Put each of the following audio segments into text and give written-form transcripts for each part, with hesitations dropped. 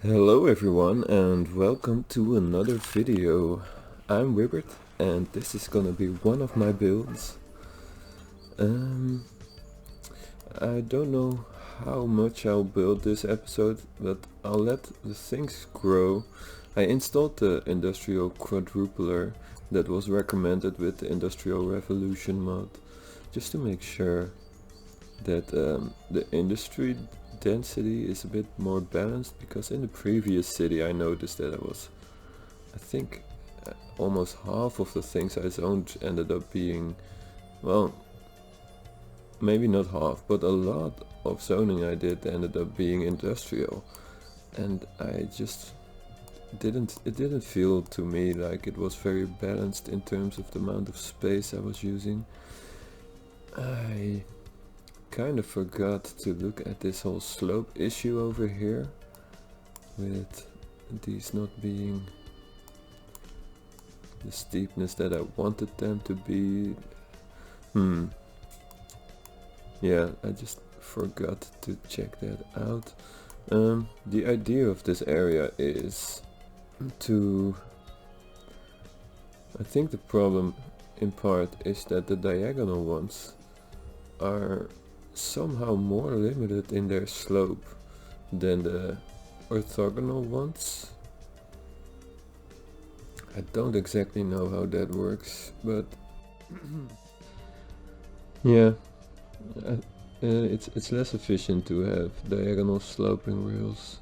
Hello everyone and welcome to another video. I'm Wibbert and this is gonna be one of my builds. Um, I don't know how much I'll build this episode, but I'll let the things grow. I installed the industrial quadrupler that was recommended with the Industrial Revolution mod, just to make sure that the industry density is a bit more balanced, because in the previous city I noticed that I think almost half of the things I zoned ended up being, well, maybe not half, but a lot of zoning I did ended up being industrial, and it didn't feel to me like it was very balanced in terms of the amount of space I was using. I kind of forgot to look at this whole slope issue over here, with these not being the steepness that I wanted them to be. Yeah, I just forgot to check that out. The idea of this area is to... I think the problem in part is that the diagonal ones are somehow more limited in their slope than the orthogonal ones. I don't exactly know how that works, but yeah, it's less efficient to have diagonal sloping rails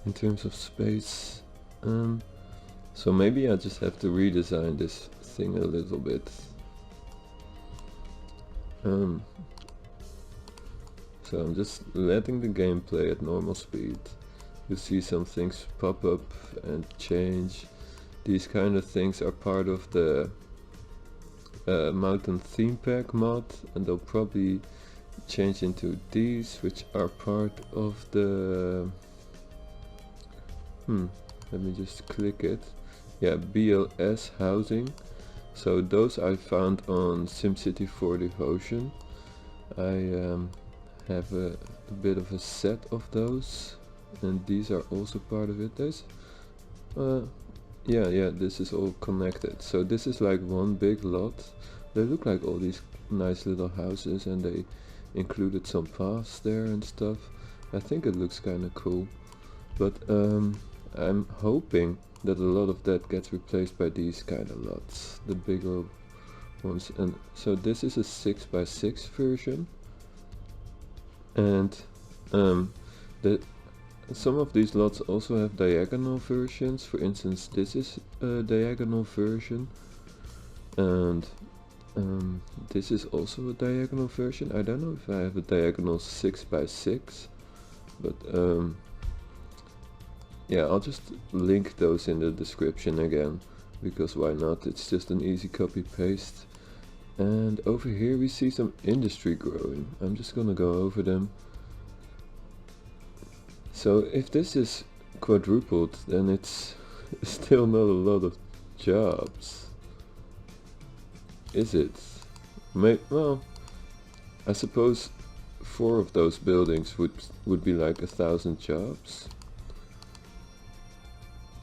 in terms of space. So maybe I just have to redesign this thing a little bit. So I'm just letting the game play at normal speed. You see some things pop up and change. These kind of things are part of the mountain theme pack mod, and they'll probably change into these, which are part of the let me just click it. Yeah, BLS housing. So those I found on Simcity for Devotion. I have a bit of a set of those, and these are also part of it. There's yeah, this is all connected. So this is like one big lot. They look like all these nice little houses, and they included some paths there and stuff. I think it looks kind of cool, but I'm hoping that a lot of that gets replaced by these kind of lots, the bigger ones. And so this is a 6x6 version, and some of these lots also have diagonal versions. For instance, this is a diagonal version, and this is also a diagonal version. I don't know if I have a diagonal 6x6, but yeah, I'll just link those in the description again, because why not? It's just an easy copy paste. And over here we see some industry growing. I'm just gonna go over them. So if this is quadrupled, then it's still not a lot of jobs, is it? Well, I suppose 4 of those buildings would be like 1,000 jobs.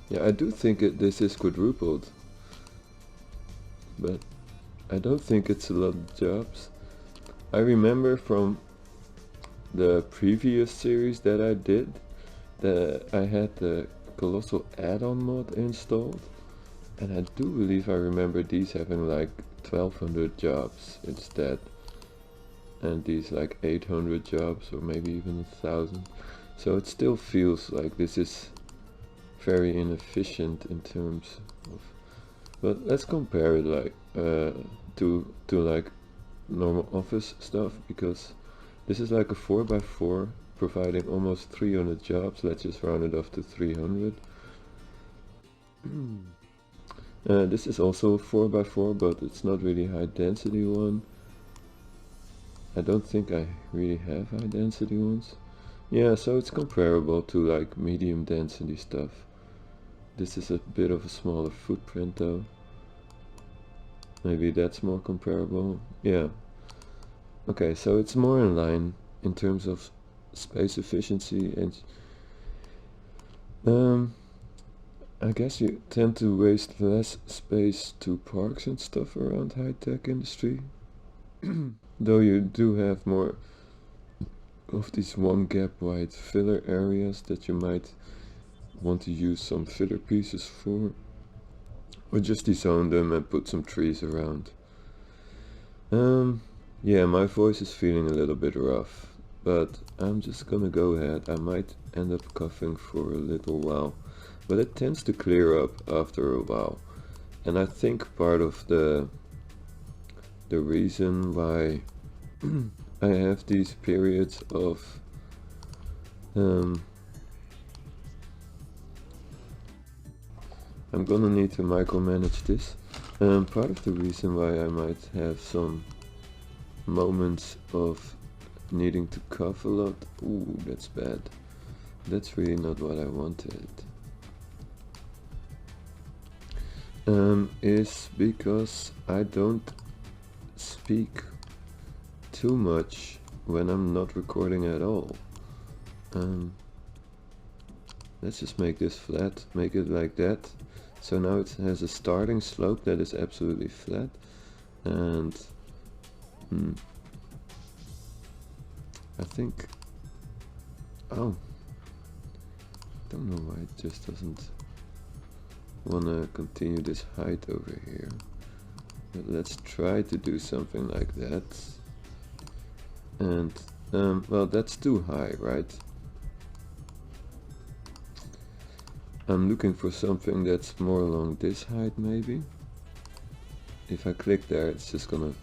Yeah, I do think this is quadrupled, but I don't think it's a lot of jobs. I remember from the previous series that I did that I had the Colossal add-on mod installed, and I do believe I remember these having like 1200 jobs instead, and these like 800 jobs, or maybe even 1,000. So it still feels like this is very inefficient in terms of, but let's compare it like to like normal office stuff, because this is like a 4x4 providing almost 300 jobs. Let's just round it off to 300. This is also a 4x4, but it's not really high density one. I don't think I really have high density ones. Yeah, so it's comparable to like medium density stuff. This is a bit of a smaller footprint though. Maybe that's more comparable. Yeah. Okay, so it's more in line in terms of space efficiency, and Um, I guess you tend to waste less space to parks and stuff around high-tech industry. Though you do have more of these one gap wide filler areas that you might want to use some filler pieces for. Or just dezone them and put some trees around. Yeah, my voice is feeling a little bit rough, but I'm just gonna go ahead. I might end up coughing for a little while, but it tends to clear up after a while. And I think part of the reason why I have these periods of I'm gonna need to micromanage this. Part of the reason why I might have some moments of needing to cough a lot, ooh, that's bad. That's really not what I wanted. Is because I don't speak too much when I'm not recording at all. Let's just make this flat, make it like that. So now it has a starting slope that is absolutely flat, and I think, oh, don't know why it just doesn't wanna continue this height over here. But let's try to do something like that. And well, that's too high, right? I'm looking for something that's more along this height, maybe. If I click there, it's just gonna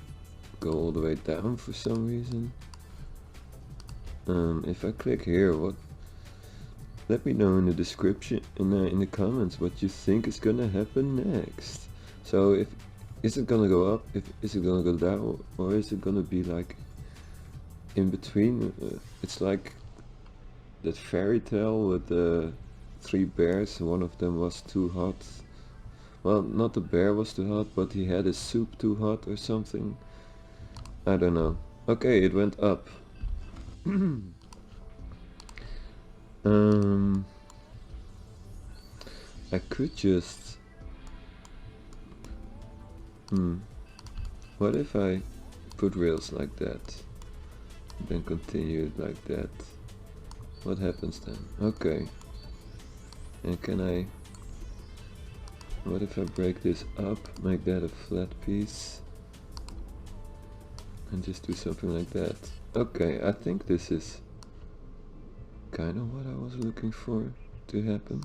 go all the way down for some reason. If I click here, what? Let me know in the description, in the comments, what you think is gonna happen next. So is it gonna go up? Is it gonna go down, or is it gonna be like in between? It's like that fairy tale with the 3 bears. One of them was too hot. Well, not the bear was too hot, but he had his soup too hot or something. I don't know. Okay, it went up. I could just what if I put rails like that, then continue it like that? What happens then? Okay. And can I, what if I break this up, make that a flat piece, and just do something like that? Okay, I think this is kind of what I was looking for to happen.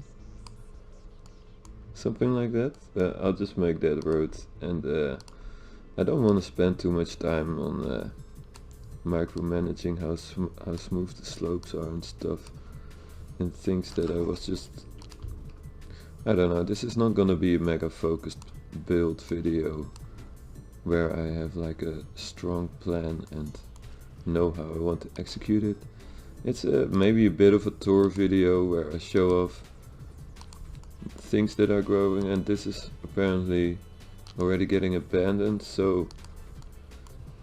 Something like that. I'll just make that road, and I don't want to spend too much time on micromanaging how smooth the slopes are and stuff, and things that I was just, I don't know, this is not gonna be a mega focused build video where I have like a strong plan and know how I want to execute it. It's maybe a bit of a tour video where I show off things that are growing, and this is apparently already getting abandoned, so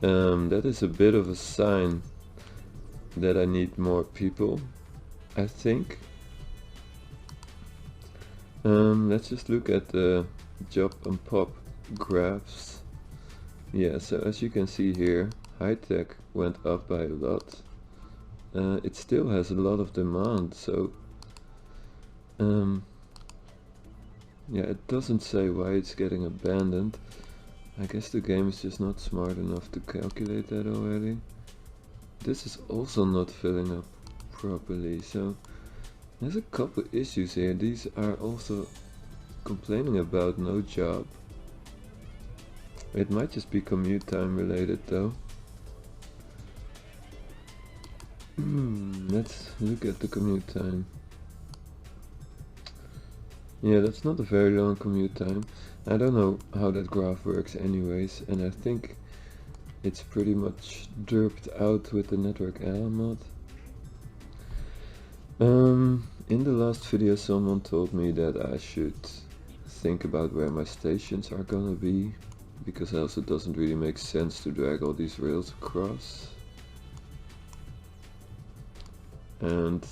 that is a bit of a sign that I need more people, I think. Let's just look at the job and pop graphs. Yeah, so as you can see here, high tech went up by a lot. It still has a lot of demand, so yeah, it doesn't say why it's getting abandoned. I guess the game is just not smart enough to calculate that already. This is also not filling up properly, so there's a couple issues here. These are also complaining about no job. It might just be commute time related though. Let's look at the commute time. Yeah, that's not a very long commute time. I don't know how that graph works anyways, and I think it's pretty much derped out with the network error mod. In the last video someone told me that I should think about where my stations are gonna be, because else it doesn't really make sense to drag all these rails across. And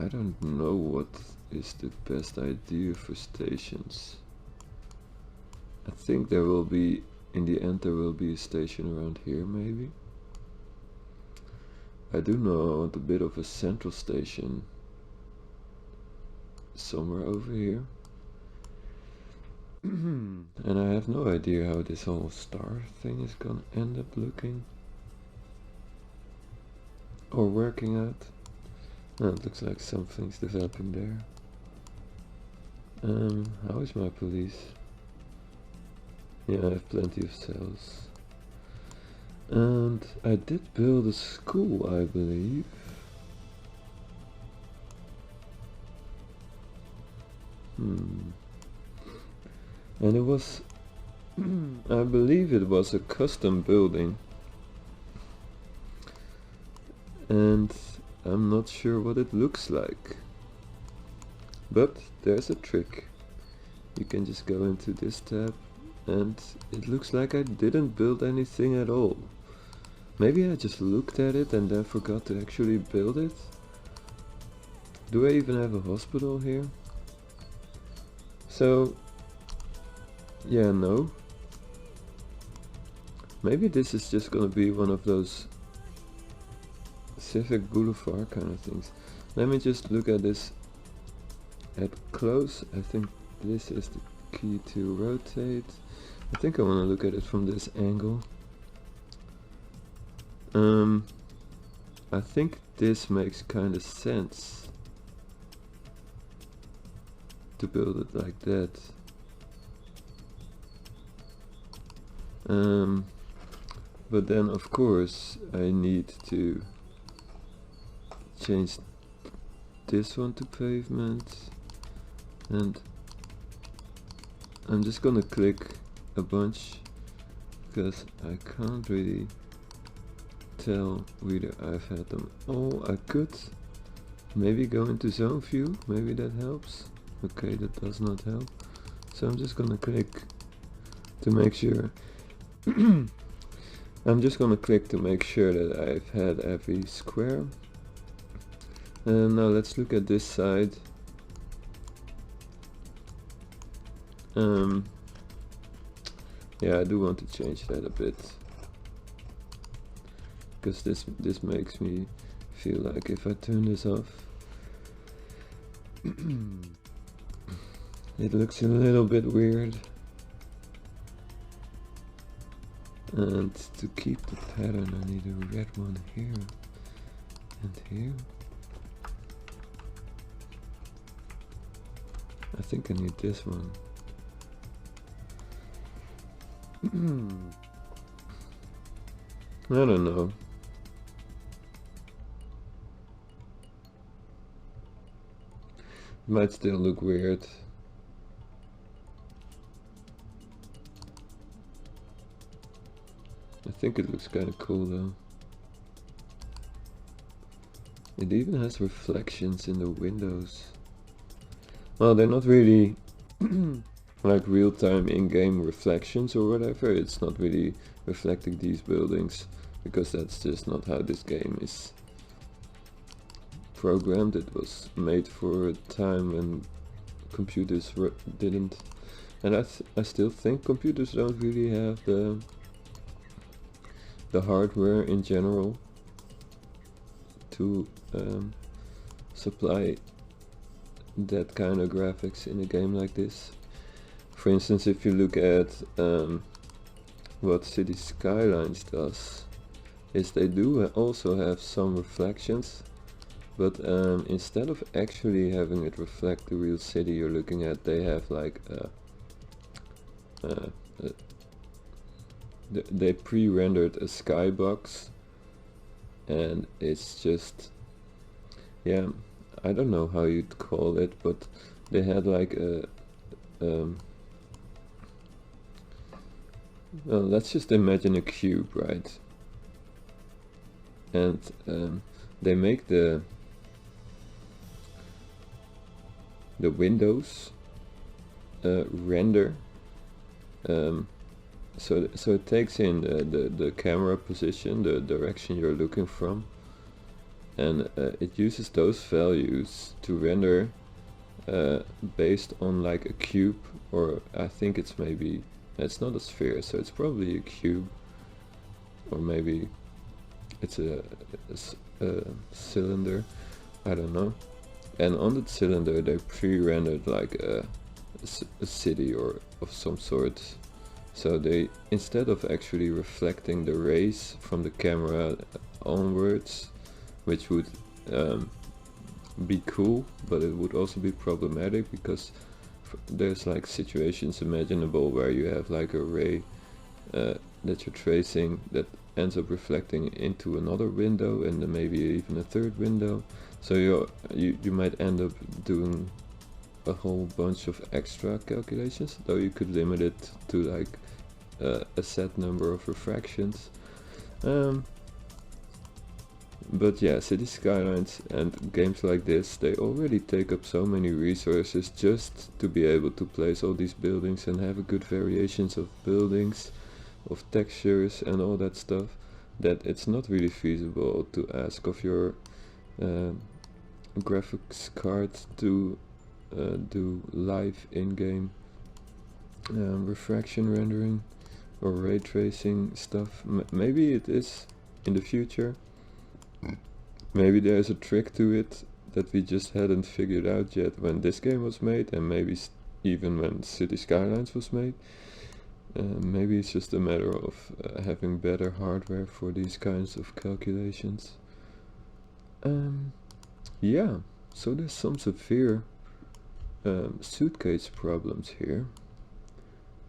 I don't know what is the best idea for stations. I think there will be, in the end there will be a station around here maybe. I do know I want a bit of a central station somewhere over here. And I have no idea how this whole star thing is gonna end up looking or working out. Oh, it looks like something's developing there. How is my police? Yeah, I have plenty of cells. And I did build a school, I believe. And it was, I believe it was a custom building. And I'm not sure what it looks like. But there's a trick. You can just go into this tab and it looks like I didn't build anything at all. Maybe I just looked at it and then forgot to actually build it. Do I even have a hospital here? So, yeah, no. Maybe this is just gonna be one of those Civic Boulevard kind of things. Let me just look at this at close. I think this is the key to rotate. I think I want to look at it from this angle. I think this makes kind of sense to build it like that. But then of course I need to change this one to pavement, and I'm just gonna click a bunch because I can't really tell whether I've had them all. I could maybe go into zone view, maybe that helps. Okay, that does not help, so I'm just gonna click to make sure. I'm just gonna click to make sure that I've had every square. And now let's look at this side. Yeah, I do want to change that a bit, because this makes me feel like if I turn this off, it looks a little bit weird. And to keep the pattern I need a red one here and here. I think I need this one. I don't know. Might still look weird. I think it looks kind of cool though. It even has reflections in the windows. Well, they're not really like real-time in-game reflections or whatever. It's not really reflecting these buildings, because that's just not how this game is programmed. It was made for a time when computers didn't, and I still think computers don't really have the hardware in general to supply that kind of graphics in a game like this. For instance, if you look at what City Skylines does, is they do also have some reflections, but instead of actually having it reflect the real city you're looking at, they have like they pre-rendered a skybox, and it's just, yeah, I don't know how you'd call it, but they had like a well, let's just imagine a cube, right? And they make the windows render, so it takes in the camera position, the direction you're looking from, and it uses those values to render based on like a cube, or I think it's maybe, it's not a sphere, so it's probably a cube, or maybe it's a cylinder, I don't know. And on that cylinder they pre-rendered like a city or of some sort. So they, instead of actually reflecting the rays from the camera onwards, which would be cool, but it would also be problematic, because there's like situations imaginable where you have like a ray that you're tracing that ends up reflecting into another window, and then maybe even a third window. So you might end up doing a whole bunch of extra calculations, though you could limit it to like a set number of refractions. But yeah, City Skylines and games like this, they already take up so many resources just to be able to place all these buildings and have a good variations of buildings, of textures and all that stuff, that it's not really feasible to ask of your graphics card to do live in-game refraction rendering or ray tracing stuff. Maybe it is in the future. Maybe there's a trick to it that we just hadn't figured out yet when this game was made, and maybe even when City Skylines was made. Maybe it's just a matter of having better hardware for these kinds of calculations. Yeah, so there's some severe suitcase problems here,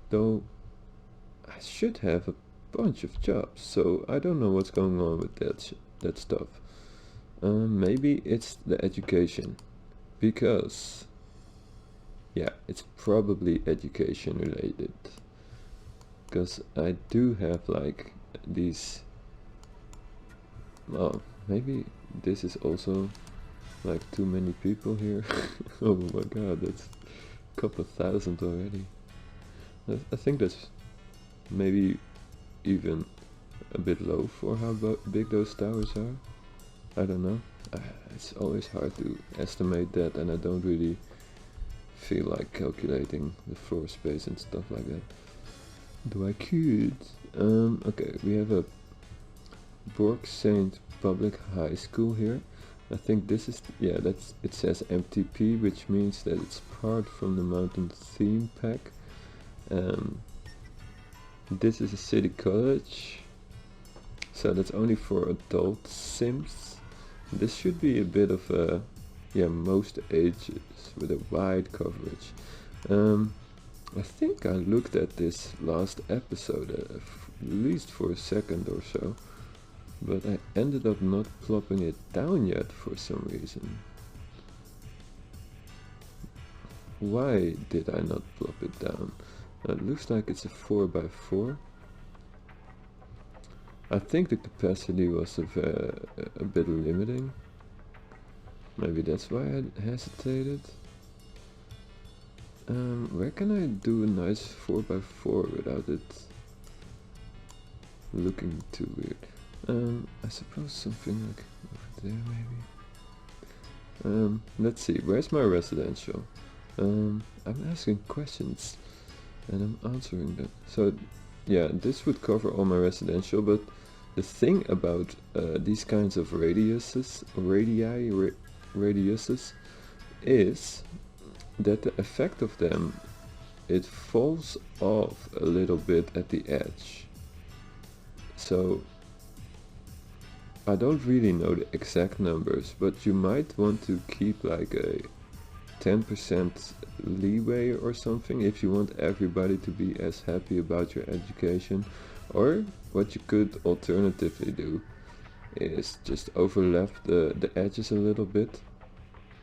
though I should have a bunch of jobs, so I don't know what's going on with that stuff. Maybe it's the education, because yeah, it's probably education related, because I do have like these, well, maybe this is also like too many people here. Oh my god, that's a couple thousand already. I think that's maybe even a bit low for how big those towers are. I don't know. It's always hard to estimate that, and I don't really feel like calculating the floor space and stuff like that. Though I could. Okay, we have a Borg Saint Public High School here. I think this is, yeah, that's, it says MTP, which means that it's part from the Mountain Theme Pack. This is a city college, so that's only for adult sims. This should be a bit of a, yeah, most ages with a wide coverage. I think I looked at this last episode at least for a second or so, but I ended up not plopping it down yet for some reason. Why did I not plop it down? It looks like it's a 4x4. I think the capacity was a bit limiting. Maybe that's why I hesitated. Where can I do a nice 4x4 without it looking too weird? I suppose something like over there maybe. Let's see, where's my residential? I'm asking questions and I'm answering them. So yeah, this would cover all my residential, but the thing about these kinds of radiuses is that the effect of them, it falls off a little bit at the edge. So I don't really know the exact numbers, but you might want to keep like a 10% leeway or something if you want everybody to be as happy about your education. Or what you could alternatively do is just overlap the edges a little bit.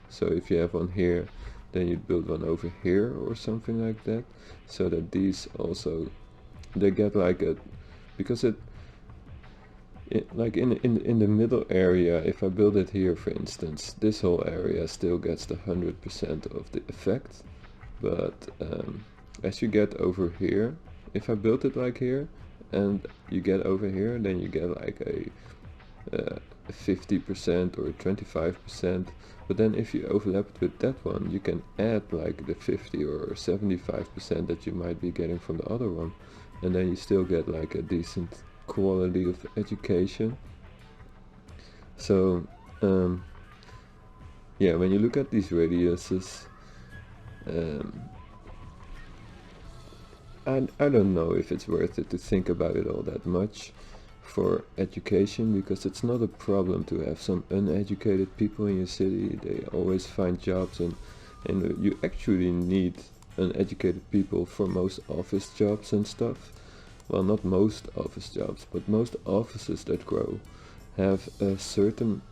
So if you have one here, then you build one over here or something like that, so that these also, they get like a, because it like in the middle area, if I build it here for instance, this whole area still gets the 100% of the effect, but as you get over here, if I build it like here and you get over here, then you get like a a 50% or a 25%, but then if you overlap it with that one, you can add like the 50 or 75% that you might be getting from the other one, and then you still get like a decent quality of education. So yeah, when you look at these radiuses, I don't know if it's worth it to think about it all that much for education, because it's not a problem to have some uneducated people in your city. They always find jobs, and you actually need uneducated people for most office jobs and stuff. Well, not most office jobs, but most offices that grow have a certain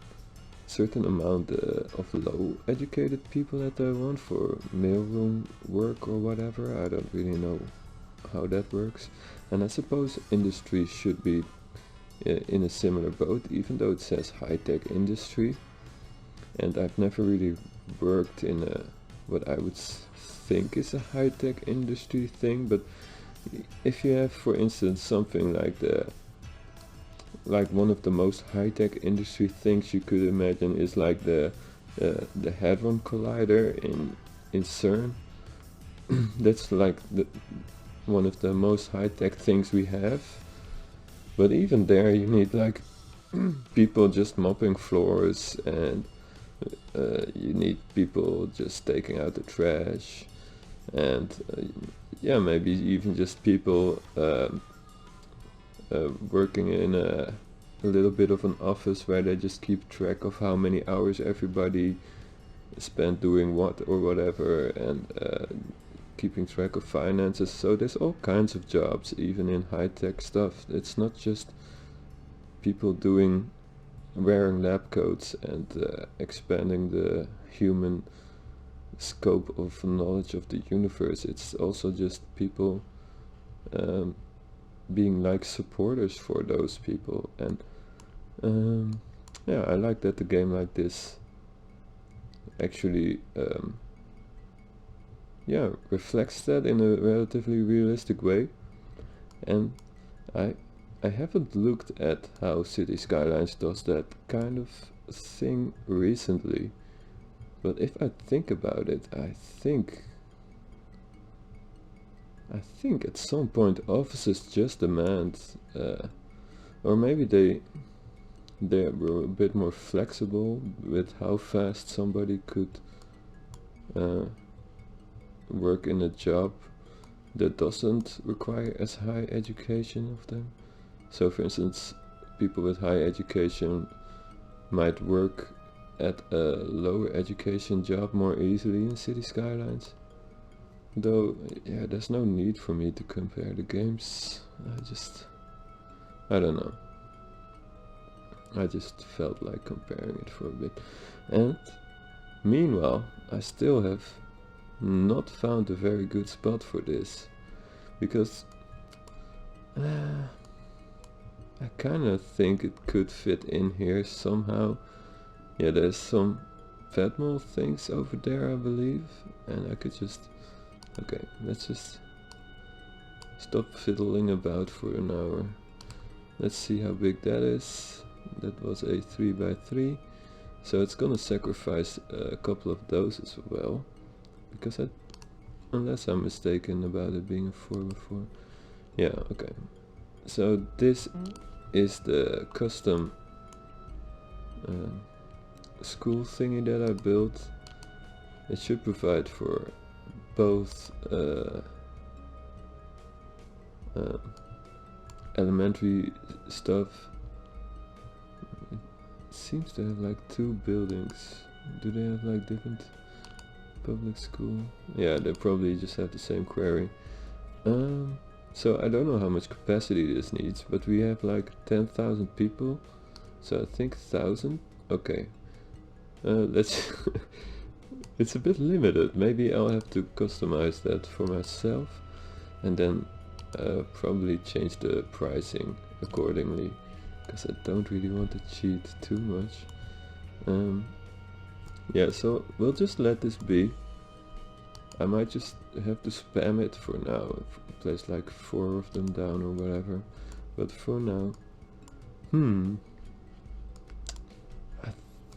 amount of low educated people that they want for mailroom work or whatever. I don't really know how that works, and I suppose industry should be in a similar boat, even though it says high-tech industry, and I've never really worked in what I would think is a high-tech industry thing. But if you have, for instance, something like one of the most high-tech industry things you could imagine is like the Hadron Collider in CERN. That's like one of the most high-tech things we have, but even there you need like people just mopping floors, and you need people just taking out the trash, and yeah, maybe even just people working in a little bit of an office where they just keep track of how many hours everybody spent doing what or whatever, and keeping track of finances. So there's all kinds of jobs, even in high-tech stuff. It's not just people wearing lab coats and expanding the human scope of knowledge of the universe. It's also just people being like supporters for those people. And yeah, I like that a game like this actually yeah, reflects that in a relatively realistic way. And I haven't looked at how City Skylines does that kind of thing recently, but if I think about it, I think at some point offices just demand, or maybe they were a bit more flexible with how fast somebody could work in a job that doesn't require as high education of them. So for instance, people with high education might work at a lower education job more easily in City Skylines. Though, yeah, there's no need for me to compare the games. I don't know. I just felt like comparing it for a bit. And meanwhile, I still have not found a very good spot for this, because I kind of think it could fit in here somehow. Yeah, there's some Vedmol things over there, I believe, and I could just... Okay, let's just stop fiddling about for an hour. Let's see how big that is. That was a 3x3, so it's gonna sacrifice a couple of those as well, because unless I'm mistaken about it being a 4x4. Yeah, okay. So this is the custom school thingy that I built. It should provide for both elementary stuff. It seems to have like 2 buildings. Do they have like different public school? Yeah, they probably just have the same query. So I don't know how much capacity this needs, but we have like 10,000 people, so I think 1,000. Okay, let's it's a bit limited. Maybe I'll have to customize that for myself, and then probably change the pricing accordingly, because I don't really want to cheat too much. Yeah, so we'll just let this be. I might just have to spam it for now, place like 4 of them down or whatever, but for now,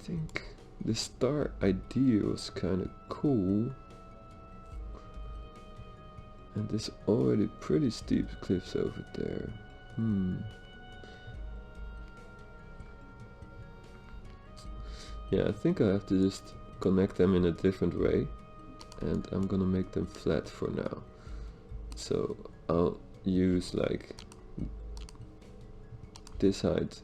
think the star idea was kind of cool. And there's already pretty steep cliffs over there. Yeah, I think I have to just connect them in a different way, and I'm gonna make them flat for now. So I'll use like this height,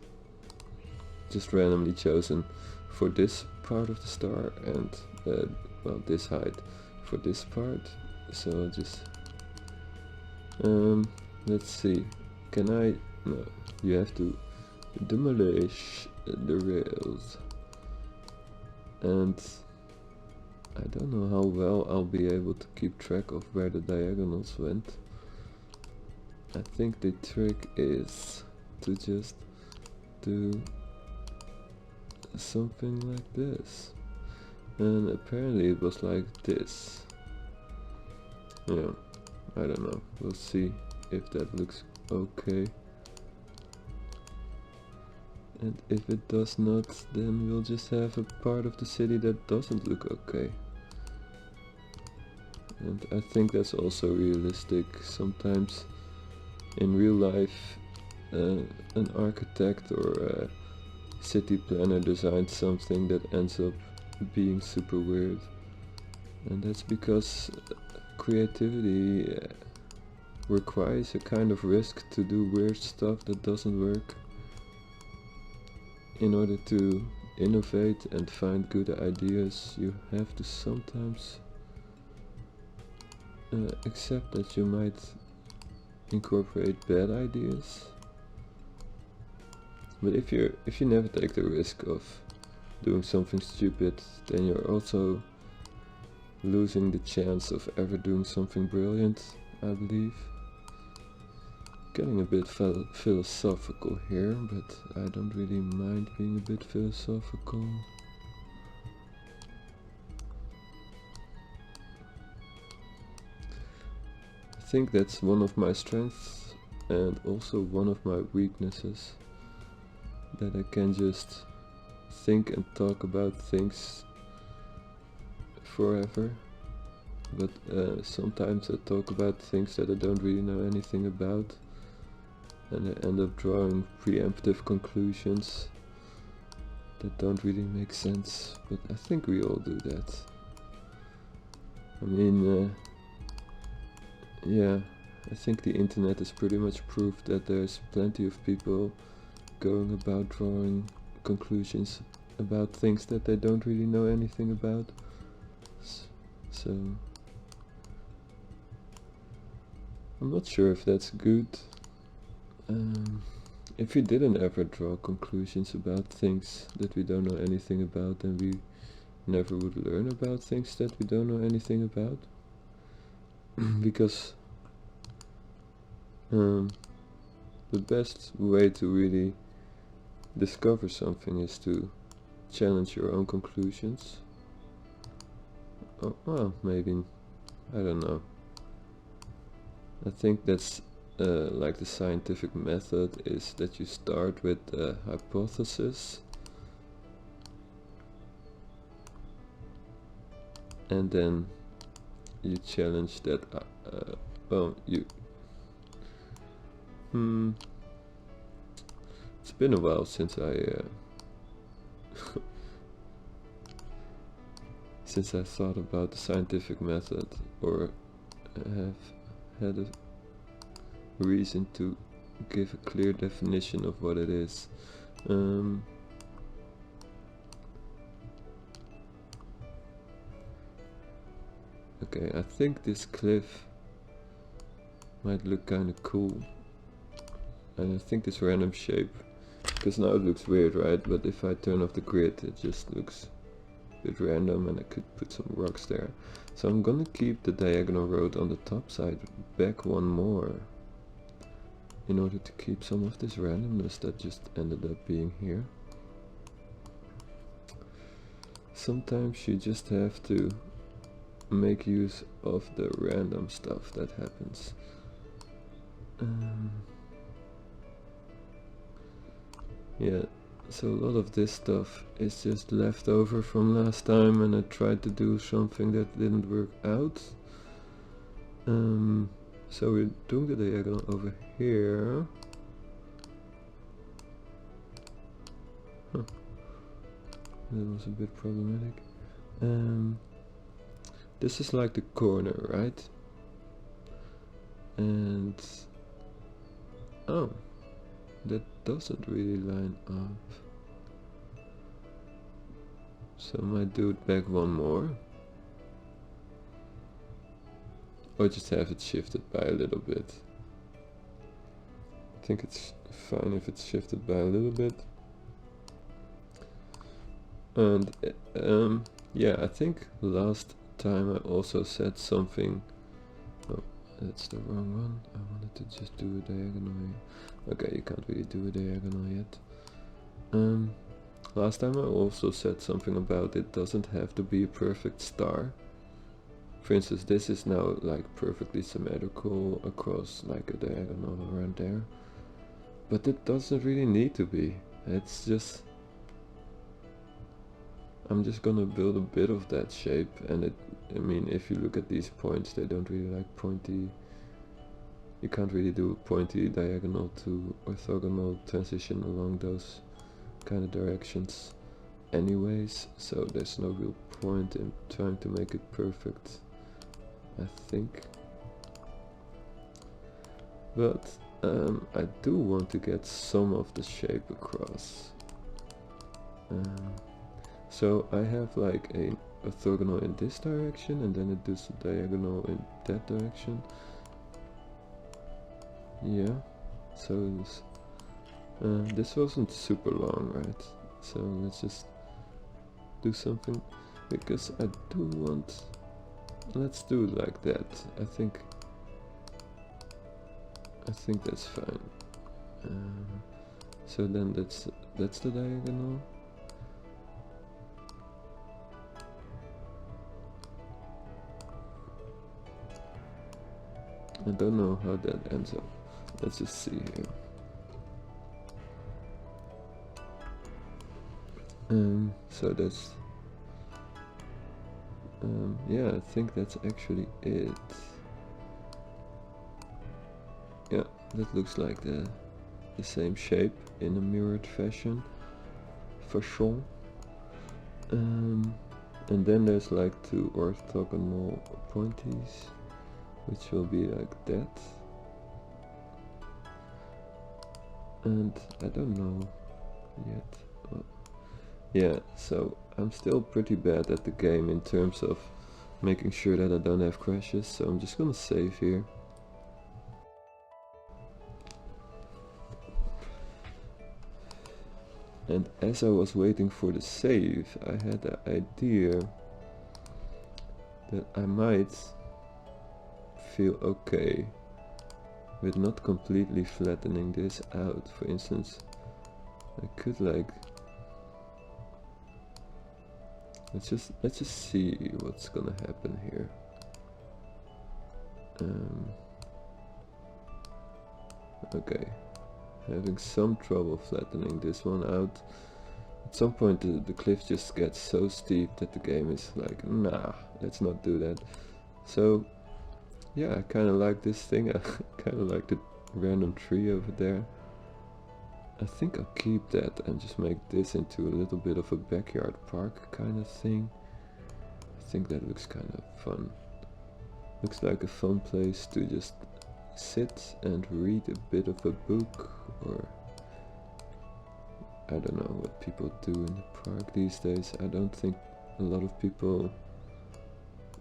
just randomly chosen for this part of the star, and well, this height for this part. So I'll just let's see, can I, no, you have to demolish the rails. And I don't know how well I'll be able to keep track of where the diagonals went. I think the trick is to just do something like this. And apparently it was like this. Yeah, I don't know. We'll see if that looks okay. And if it does not, then we'll just have a part of the city that doesn't look okay. And I think that's also realistic. Sometimes in real life an architect or a city planner designs something that ends up being super weird. And that's because creativity requires a kind of risk to do weird stuff that doesn't work, in order to innovate and find good ideas. You have to sometimes accept that you might incorporate bad ideas. But if you never take the risk of doing something stupid, then you're also losing the chance of ever doing something brilliant, I believe. Getting a bit philosophical here, but I don't really mind being a bit philosophical. I think that's one of my strengths and also one of my weaknesses, that I can just think and talk about things forever, but sometimes I talk about things that I don't really know anything about, and I end up drawing preemptive conclusions that don't really make sense. But I think we all do that. I mean, yeah, I think the internet is pretty much proof that there's plenty of people going about drawing conclusions about things that they don't really know anything about. So I'm not sure if that's good. If we didn't ever draw conclusions about things that we don't know anything about, then we never would learn about things that we don't know anything about. Because the best way to really discover something is to challenge your own conclusions. Oh, well, maybe, I don't know. I think that's like the scientific method is that you start with a hypothesis, and then you challenge that. Well, you. It's been a while since I since I thought about the scientific method, or have had a reason to give a clear definition of what it is. Okay, I think this cliff might look kinda cool. And I think this random shape, because now it looks weird, right? But if I turn off the grid, it just looks a bit random, and I could put some rocks there. So I'm gonna keep the diagonal road on the top side back one more, in order to keep some of this randomness that just ended up being here. Sometimes you just have to make use of the random stuff that happens. Yeah, So a lot of this stuff is just left over from last time, and I tried to do something that didn't work out. So we're doing the diagonal over here. Huh. That was a bit problematic. This is like the corner, right? And oh, that doesn't really line up. So I might do it back one more. Or just have it shifted by a little bit. I think it's fine if it's shifted by a little bit. And yeah, I think last time I also said something. Oh, that's the wrong one. I wanted to just do a diagonal here. Okay, you can't really do a diagonal yet. Last time I also said something about it doesn't have to be a perfect star. For instance, this is now like perfectly symmetrical across like a diagonal around there. But it doesn't really need to be. It's just... I'm just gonna build a bit of that shape, and I mean, if you look at these points, they don't really like pointy... You can't really do a pointy diagonal to orthogonal transition along those kind of directions anyways, so there's no real point in trying to make it perfect, I think. But I do want to get some of the shape across. So I have like a orthogonal in this direction, and then it does a diagonal in that direction. Yeah, so this wasn't super long, right? So let's just do something, because I do want... Let's do it like that. I think that's fine. So then that's the diagonal. I don't know how that ends up. Let's just see here. So that's... yeah, I think that's actually it. Yeah, that looks like the same shape in a mirrored fashion. And then there's like two orthogonal pointies, which will be like that. And I don't know yet. Yeah, so I'm still pretty bad at the game in terms of making sure that I don't have crashes, so I'm just gonna save here. And as I was waiting for the save, I had the idea that I might feel okay with not completely flattening this out. For instance, I could like... Let's just see what's gonna happen here. Okay, having some trouble flattening this one out. At some point the cliff just gets so steep that the game is like, nah, let's not do that. So yeah, I kind of like this thing. I kind of like the random tree over there. I think I'll keep that and just make this into a little bit of a backyard park kind of thing. I think that looks kind of fun. Looks like a fun place to just sit and read a bit of a book, or I don't know what people do in the park these days. I don't think a lot of people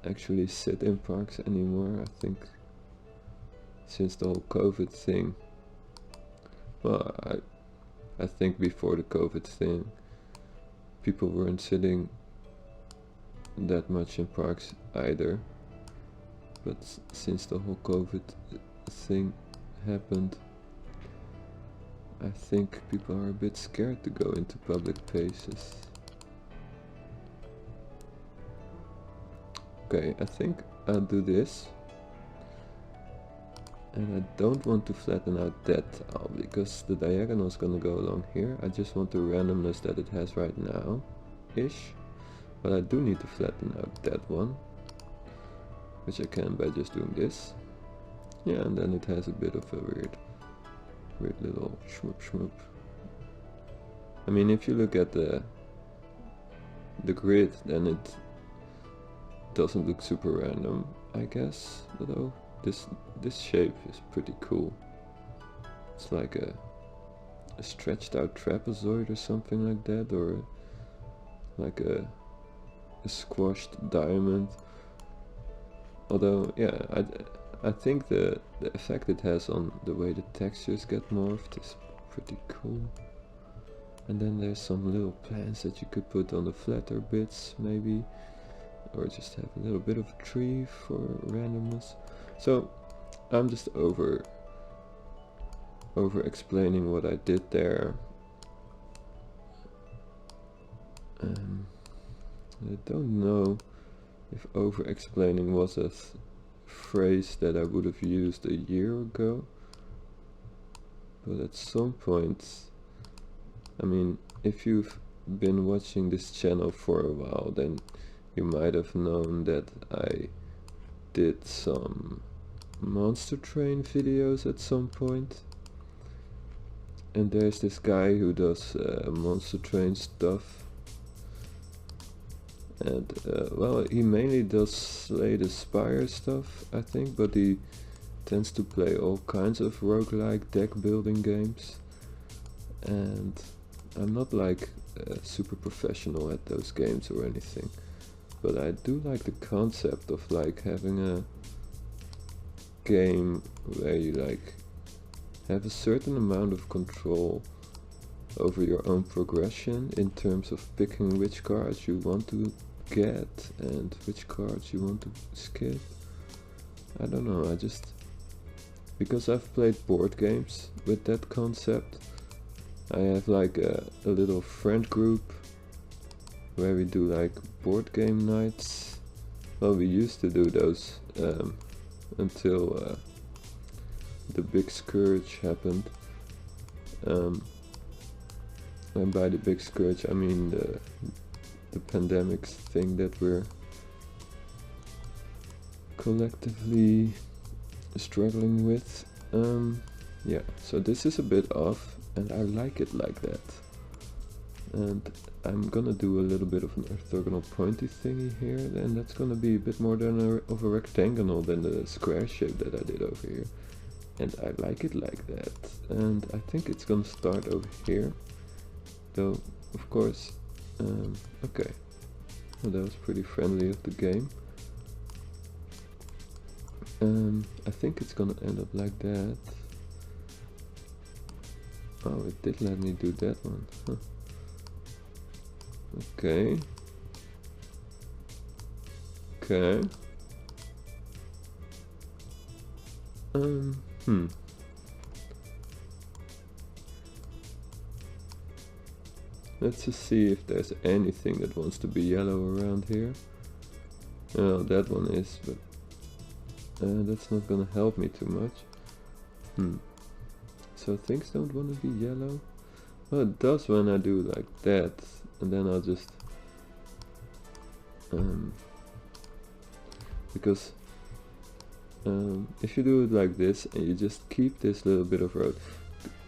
actually sit in parks anymore. I think since the whole COVID thing, well, I think before the COVID thing, people weren't sitting that much in parks either. But since the whole COVID thing happened, I think people are a bit scared to go into public places. Okay, I think I'll do this. And I don't want to flatten out that tile because the diagonal is gonna go along here. I just want the randomness that it has right now-ish. But I do need to flatten out that one, which I can by just doing this. Yeah, and then it has a bit of a weird little shmoop shmoop. I mean, if you look at the grid, then it doesn't look super random, I guess. Although this shape is pretty cool. It's like a stretched out trapezoid or something like that, or like a squashed diamond. Although, yeah, I think the effect it has on the way the textures get morphed is pretty cool. And then there's some little plants that you could put on the flatter bits, maybe, or just have a little bit of a tree for randomness. So I'm just over explaining what I did there. I don't know if over explaining was a phrase that I would have used a year ago, but at some point, I mean, if you've been watching this channel for a while, then you might have known that I did some Monster Train videos at some point. And there's this guy who does Monster Train stuff. And well, he mainly does Slay the Spire stuff, I think, but he tends to play all kinds of roguelike deck building games. And I'm not like super professional at those games or anything, but I do like the concept of like having a game where you like have a certain amount of control over your own progression in terms of picking which cards you want to get and which cards you want to skip. I don't know, I just, because I've played board games with that concept, I have like a little friend group where we do like board game nights. Well, we used to do those until the big scourge happened. And by the big scourge I mean the pandemic thing that we're collectively struggling with. Yeah, so this is a bit off and I like it like that. And I'm gonna do a little bit of an orthogonal pointy thingy here, and that's gonna be a bit more of a rectangle than the square shape that I did over here. And I like it like that. And I think it's gonna start over here. Though, of course, okay. Well, that was pretty friendly of the game. I think it's gonna end up like that. Oh, it did let me do that one. Huh. Okay. Okay. Let's just see if there's anything that wants to be yellow around here. Oh, that one is, but that's not gonna help me too much. So things don't want to be yellow. Well, it does when I do like that, and then I'll just because if you do it like this and you just keep this little bit of road,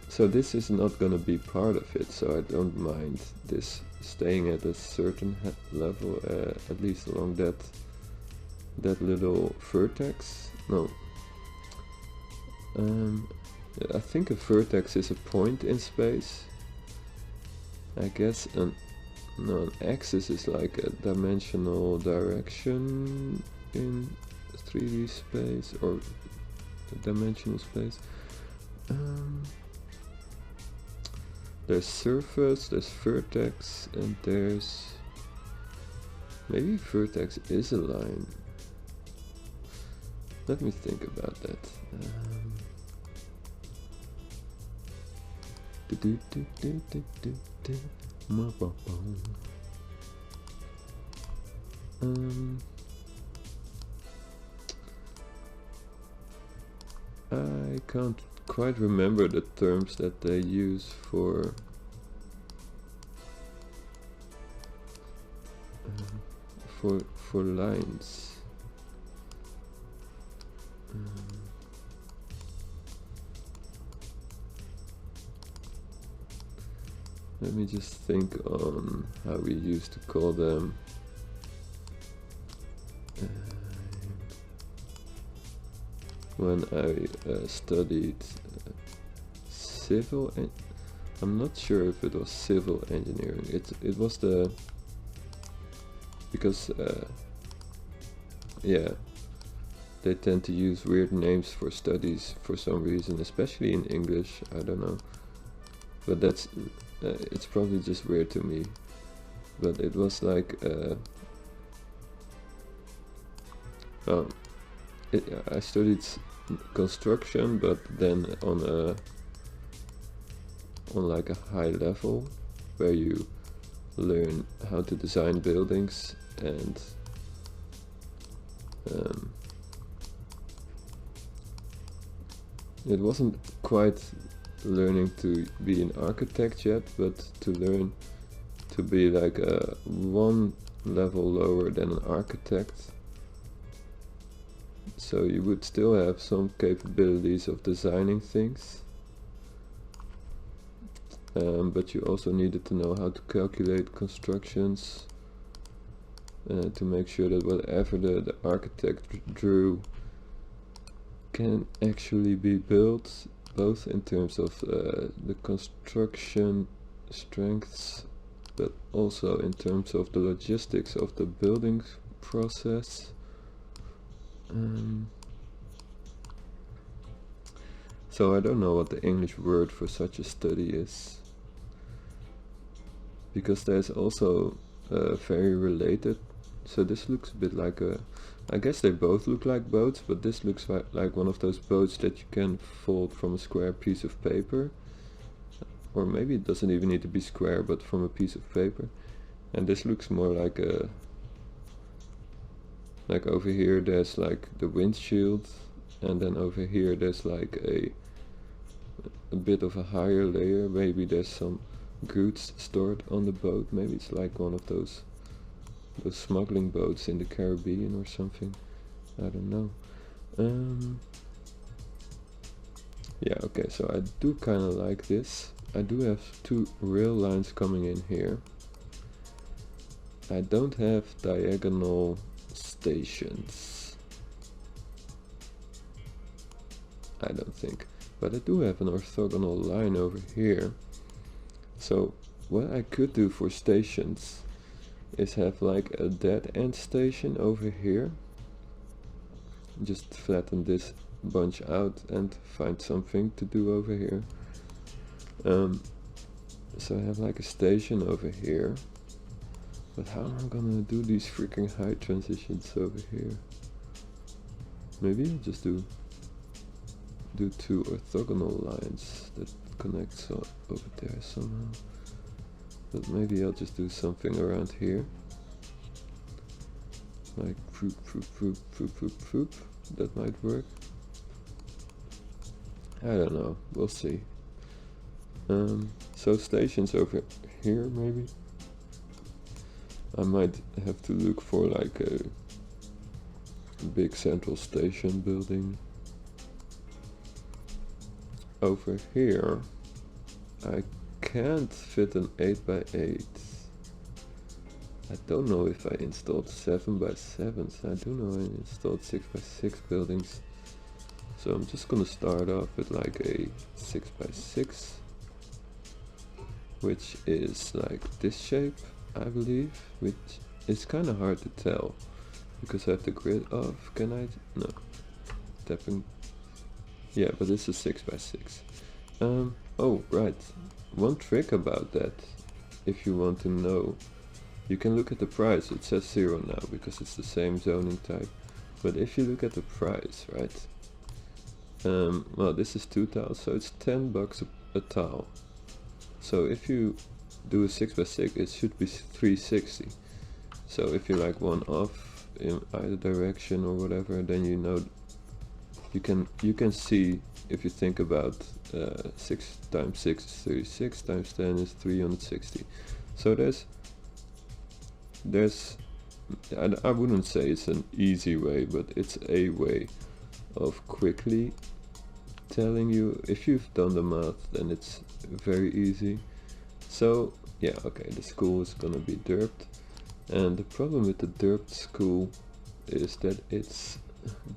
so this is not gonna be part of it, so I don't mind this staying at a certain level, at least along that little vertex. No, I think a vertex is a point in space. I guess an axis is like a dimensional direction in 3D space or dimensional space. There's surface, there's vertex, and there's maybe vertex is a line. Let me think about that. I can't quite remember the terms that they use for for lines. Let me just think on how we used to call them. When I studied civil, and I'm not sure if it was civil engineering. It was the, because yeah, they tend to use weird names for studies for some reason, especially in English. I don't know, but that's it's probably just weird to me. But it was like I studied construction, but then on like a high level, where you learn how to design buildings, and it wasn't quite learning to be an architect yet, but to learn to be like one level lower than an architect. So you would still have some capabilities of designing things, but you also needed to know how to calculate constructions, to make sure that whatever the architect drew can actually be built, both in terms of the construction strengths, but also in terms of the logistics of the building process. So I don't know what the English word for such a study is, because there's also very related. So this looks a bit like a, I guess they both look like boats, but this looks like one of those boats that you can fold from a square piece of paper, or maybe it doesn't even need to be square, but from a piece of paper. And this looks more like a, like over here there's like the windshield, and then over here there's like a bit of a higher layer. Maybe there's some goods stored on the boat. Maybe it's like one of those smuggling boats in the Caribbean or something. I don't know. Yeah, okay, so I do kind of like this. I do have two rail lines coming in here. I don't have diagonal stations, I don't think, but I do have an orthogonal line over here. So what I could do for stations is have like a dead end station over here. Just flatten this bunch out and find something to do over here. So I have like a station over here. But how am I gonna do these freaking height transitions over here? Maybe I'll just do two orthogonal lines that connect over there somehow. But maybe I'll just do something around here. Like poop, poop, poop, poop, poop, poop. That might work. I don't know, we'll see. So stations over here maybe. I might have to look for like a big central station building. Over here I can't fit an 8x8. I don't know if I installed 7x7s. I do know I installed 6x6 buildings. So I'm just gonna start off with like a 6x6, which is like this shape, I believe, which is kind of hard to tell because I have the grid off. Can I? No. Tapping. Yeah, but this is 6x6. Oh, right. One trick about that, if you want to know, you can look at the price. It says 0 now because it's the same zoning type. But if you look at the price, right? Well, this is 2 tiles, so it's 10 bucks a tile. So if you do a 6x6, it should be 360. So if you like one off in either direction or whatever, then you know you can see, if you think about 6 times 6 is 36, times 10 is 360. So there's I wouldn't say it's an easy way, but it's a way of quickly telling you. If you've done the math, then it's very easy. So yeah, okay, the school is gonna be derped, and the problem with the derped school is that it's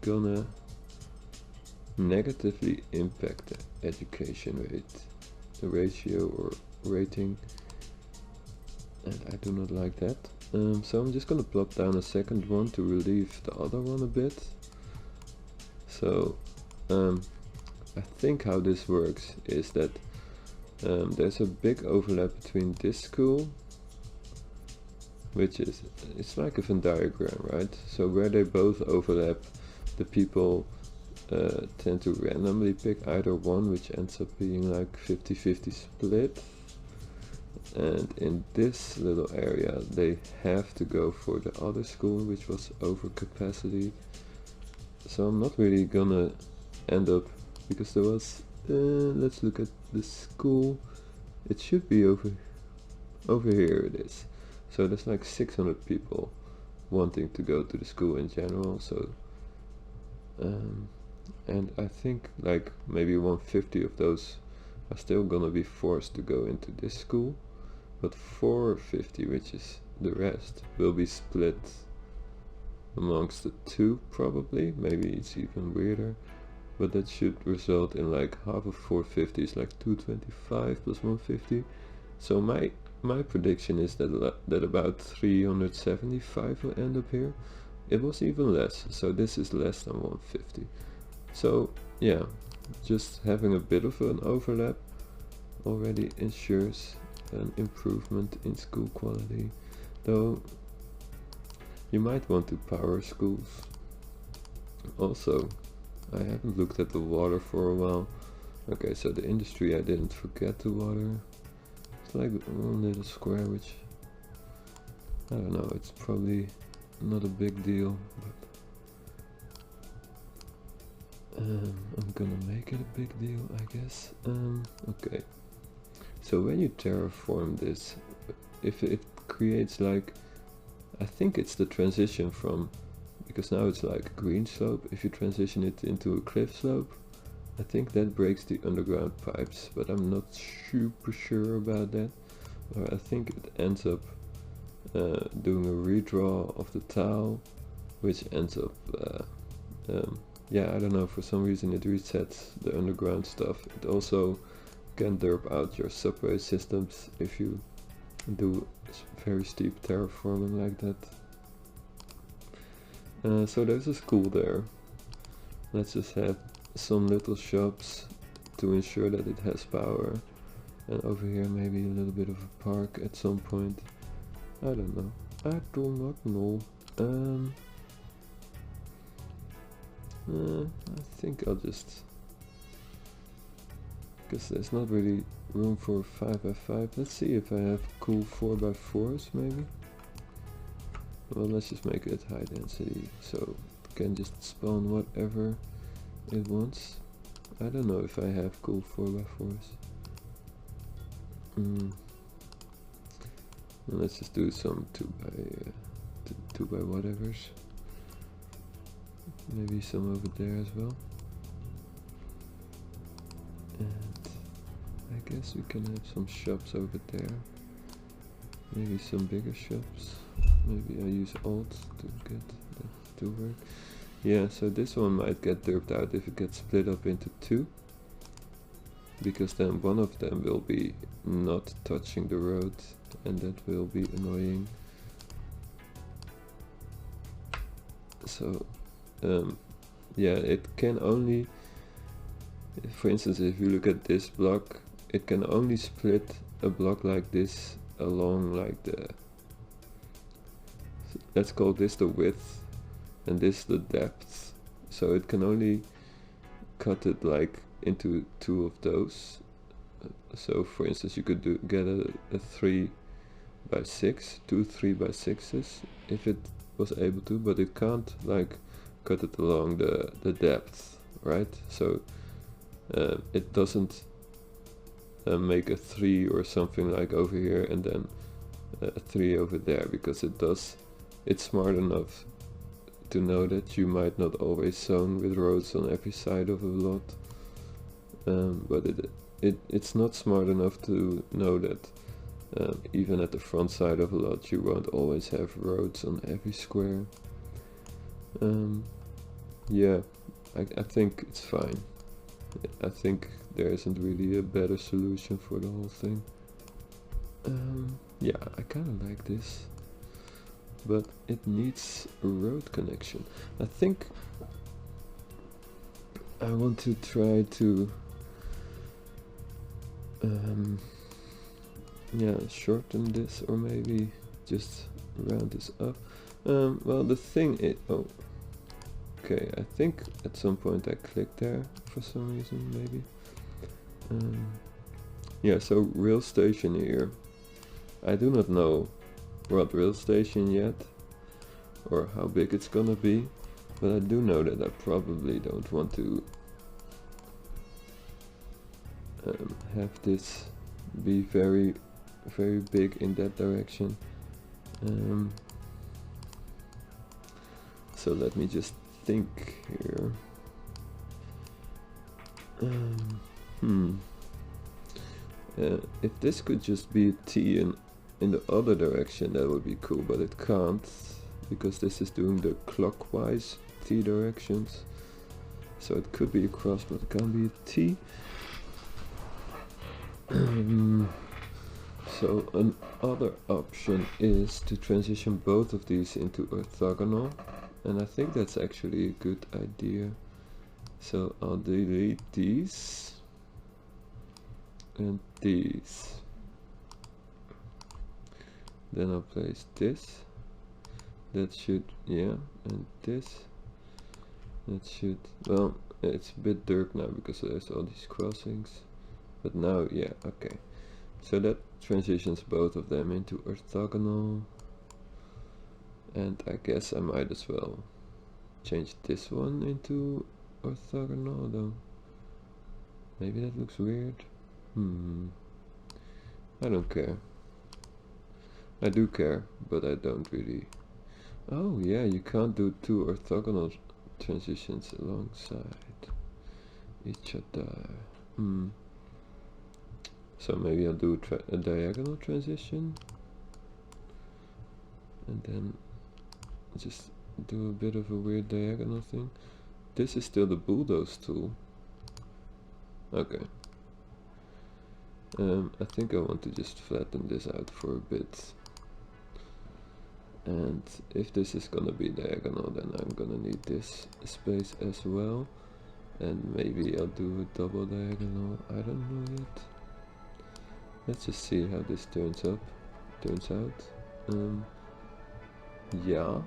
gonna negatively impact the education rate, the ratio or rating, and I do not like that. So I'm just gonna plop down a second one to relieve the other one a bit. So I think how this works is that there's a big overlap between this school, which is, it's like a Venn diagram, right? So where they both overlap, the people tend to randomly pick either one, which ends up being like 50-50 split. And in this little area they have to go for the other school, which was over capacity. So I'm not really gonna end up, because there was let's look at the school. It should be over here. It is. So there's like 600 people wanting to go to the school in general. So and I think like maybe 150 of those are still gonna be forced to go into this school, but 450, which is the rest, will be split amongst the two probably. Maybe it's even weirder, but that should result in like half of 450 is like 225 plus 150. So my prediction is that about 375 will end up here. It was even less, so this is less than 150. So yeah, just having a bit of an overlap already ensures an improvement in school quality, though you might want to power schools. Also, I haven't looked at the water for a while. Okay, so the industry, I didn't forget the water. It's like one little square, which I don't know, it's probably not a big deal, but I'm gonna make it a big deal, I guess. Okay, so when you terraform this, if it creates like, I think it's the transition from, because now it's like a green slope, if you transition it into a cliff slope, I think that breaks the underground pipes, but I'm not super sure about that. Or I think it ends up doing a redraw of the tile, which ends up yeah, I don't know, for some reason it resets the underground stuff. It also can derp out your subway systems if you do very steep terraforming like that. So there's a school there. Let's just have some little shops to ensure that it has power, and over here maybe a little bit of a park at some point. I don't know. I do not know. I think I'll just, because there's not really room for 5x5. Let's see if I have cool 4x4s maybe. Well, let's just make it high density so it can just spawn whatever it wants. I don't know if I have cool 4x4s. Let's just do some 2x whatevers. Maybe some over there as well. And I guess we can have some shops over there. Maybe some bigger shops. Maybe I use alt to get that to work. Yeah, so this one might get derped out if it gets split up into two, because then one of them will be not touching the road, and that will be annoying. So yeah, it can only, for instance, if you look at this block, it can only split a block like this along like the, let's call this the width and this the depth. So it can only cut it like into two of those. So for instance, you could get a 3x6, two 3x6s if it was able to, but it can't like cut it along the depth right? So it doesn't make a 3 or something like over here and then a 3 over there, because it's smart enough to know that you might not always zone with roads on every side of a lot, but it's not smart enough to know that even at the front side of a lot you won't always have roads on every square. Yeah, I think it's fine. I think there isn't really a better solution for the whole thing. Yeah, I kinda like this, but it needs a road connection. I think I want to try to yeah, shorten this, or maybe just round this up. Well, the thing is, oh, okay, I think at some point I clicked there for some reason, maybe. Yeah, so rail station here. I do not know what rail station yet, or how big it's gonna be, but I do know that I probably don't want to have this be very big in that direction. So let me just think here. If this could just be T in the other direction, that would be cool, but it can't, because this is doing the clockwise T directions. So it could be a cross, but it can't be a T. So another option is to transition both of these into orthogonal, and I think that's actually a good idea. So I'll delete these and these. Then I'll place this. That should, yeah, and this. That should, well, it's a bit dirt now because there's all these crossings. But now, yeah, okay. So that transitions both of them into orthogonal. And I guess I might as well change this one into orthogonal, though. Maybe that looks weird. I don't care. I do care, but I don't really. Oh yeah, you can't do two orthogonal transitions alongside each other. So maybe I'll do a diagonal transition, and then just do a bit of a weird diagonal thing. This is still the bulldoze tool. Okay. I think I want to just flatten this out for a bit. And if this is gonna be diagonal, then I'm gonna need this space as well. And maybe I'll do a double diagonal, I don't know yet. Let's just see how this turns out. Yeah.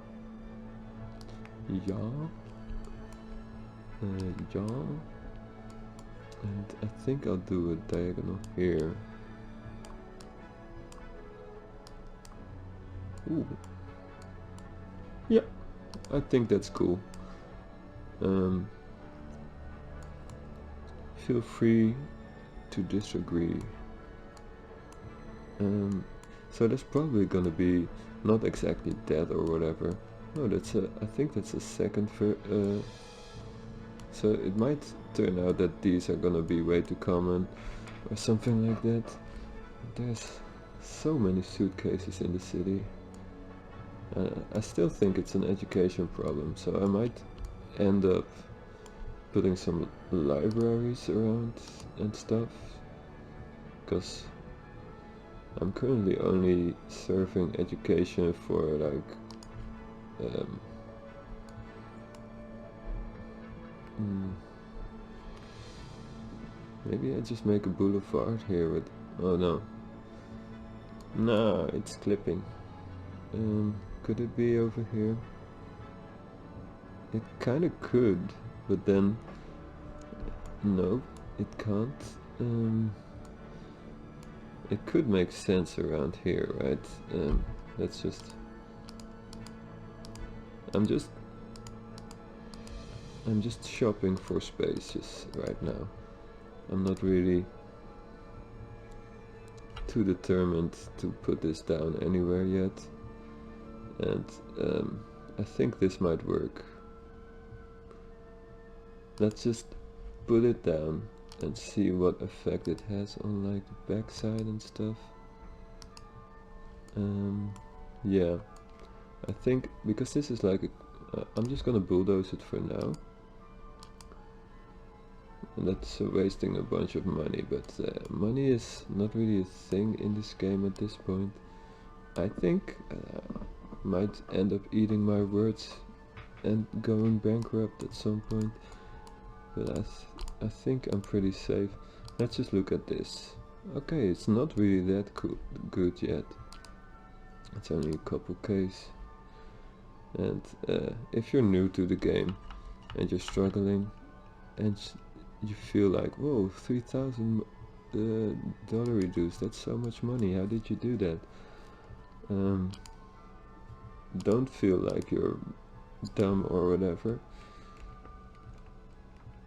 And I think I'll do a diagonal here. Ooh. Yeah, I think that's cool. Feel free to disagree. So that's probably gonna be not exactly that or whatever. No, that's I think that's a second so it might turn out that these are gonna be way too common or something like that. There's so many suitcases in the city. I still think it's an education problem, so I might end up putting some libraries around and stuff, because I'm currently only serving education for like maybe I just make a boulevard here with, oh no, it's clipping. Could it be over here? It kinda could, but then no, it can't. It could make sense around here, right? Let's just, I'm just shopping for spaces right now. I'm not really too determined to put this down anywhere yet, and I think this might work. Let's just put it down and see what effect it has on like the backside and stuff. Yeah, I think because this is like a, I'm just gonna bulldoze it for now. And that's wasting a bunch of money, but money is not really a thing in this game at this point. I think might end up eating my words and going bankrupt at some point, but I think I'm pretty safe. Let's just look at this. Okay, it's not really that good yet. It's only a couple Ks. And if you're new to the game and you're struggling and you feel like, whoa, $3,000 reduced, that's so much money, how did you do that? Don't feel like you're dumb or whatever,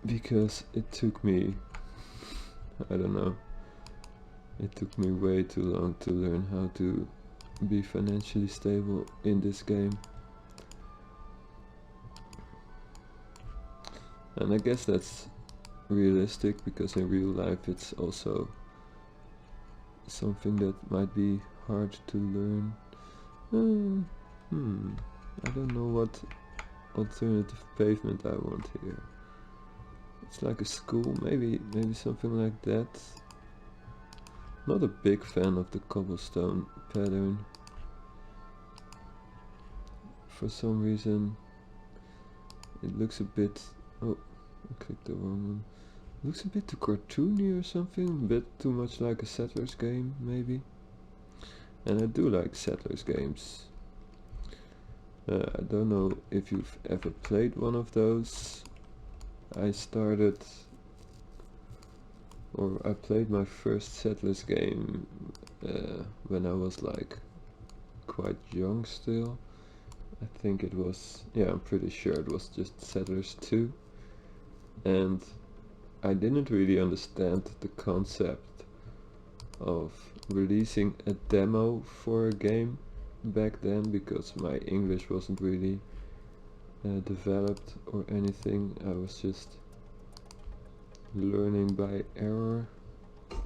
because it took me, I don't know, it took me way too long to learn how to be financially stable in this game. And I guess that's realistic, because in real life it's also something that might be hard to learn. I don't know what alternative pavement I want here. It's like a school, maybe something like that. Not a big fan of the cobblestone pattern. For some reason it looks a bit, oh, I clicked the wrong one. It looks a bit too cartoony or something, a bit too much like a Settlers game maybe. And I do like Settlers games. I don't know if you've ever played one of those. I played my first Settlers game when I was like quite young still. I think it was, yeah, I'm pretty sure it was just Settlers 2. And I didn't really understand the concept of releasing a demo for a game back then, because my English wasn't really developed or anything. I was just learning by error,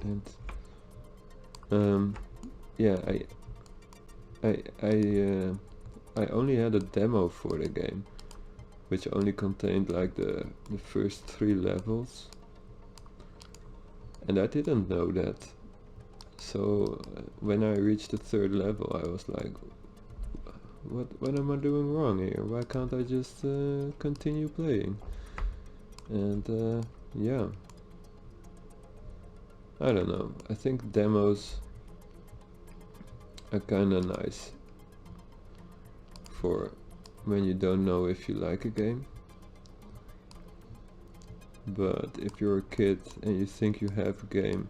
and yeah, I only had a demo for the game, which only contained like the first 3 levels, and I didn't know that. So when I reached the 3rd level, I was like, what am I doing wrong here? Why can't I just continue playing? And yeah, I don't know, I think demos are kinda nice for when you don't know if you like a game. But if you're a kid and you think you have a game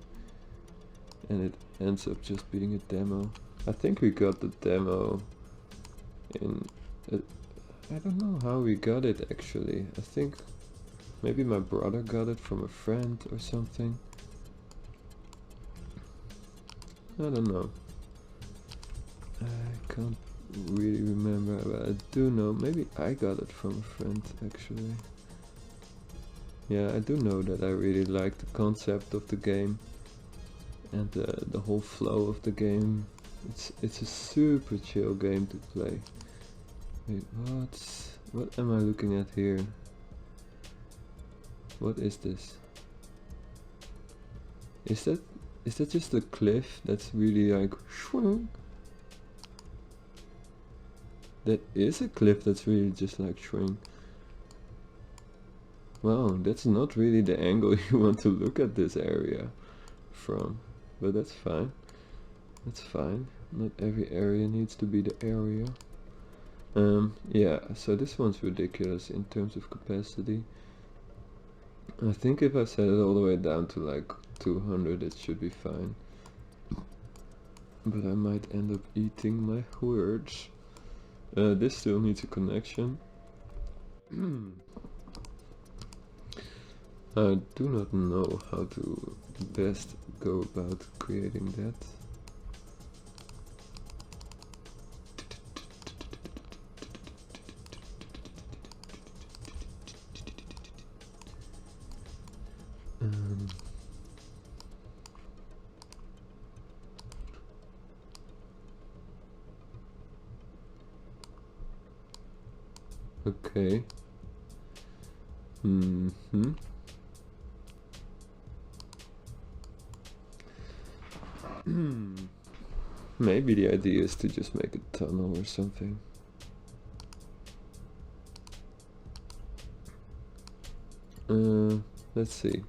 and it ends up just being a demo. I think we got the demo in I don't know how we got it actually. I think maybe my brother got it from a friend or something. I don't know, I can't really remember, but I do know maybe I got it from a friend actually. Yeah, I do know that I really like the concept of the game and the whole flow of the game. It's a super chill game to play. Wait, what am I looking at here? What is this? Is that just a cliff that's really like shwung? That is a cliff that's really just like shwing. Wow, that's not really the angle you want to look at this area from, but that's fine. That's fine. Not every area needs to be the area. Yeah, so this one's ridiculous in terms of capacity. I think if I set it all the way down to like 200, it should be fine. But I might end up eating my words. This still needs a connection. I do not know how to best go about creating that. Okay. Maybe the idea is to just make a tunnel or something. Let's see.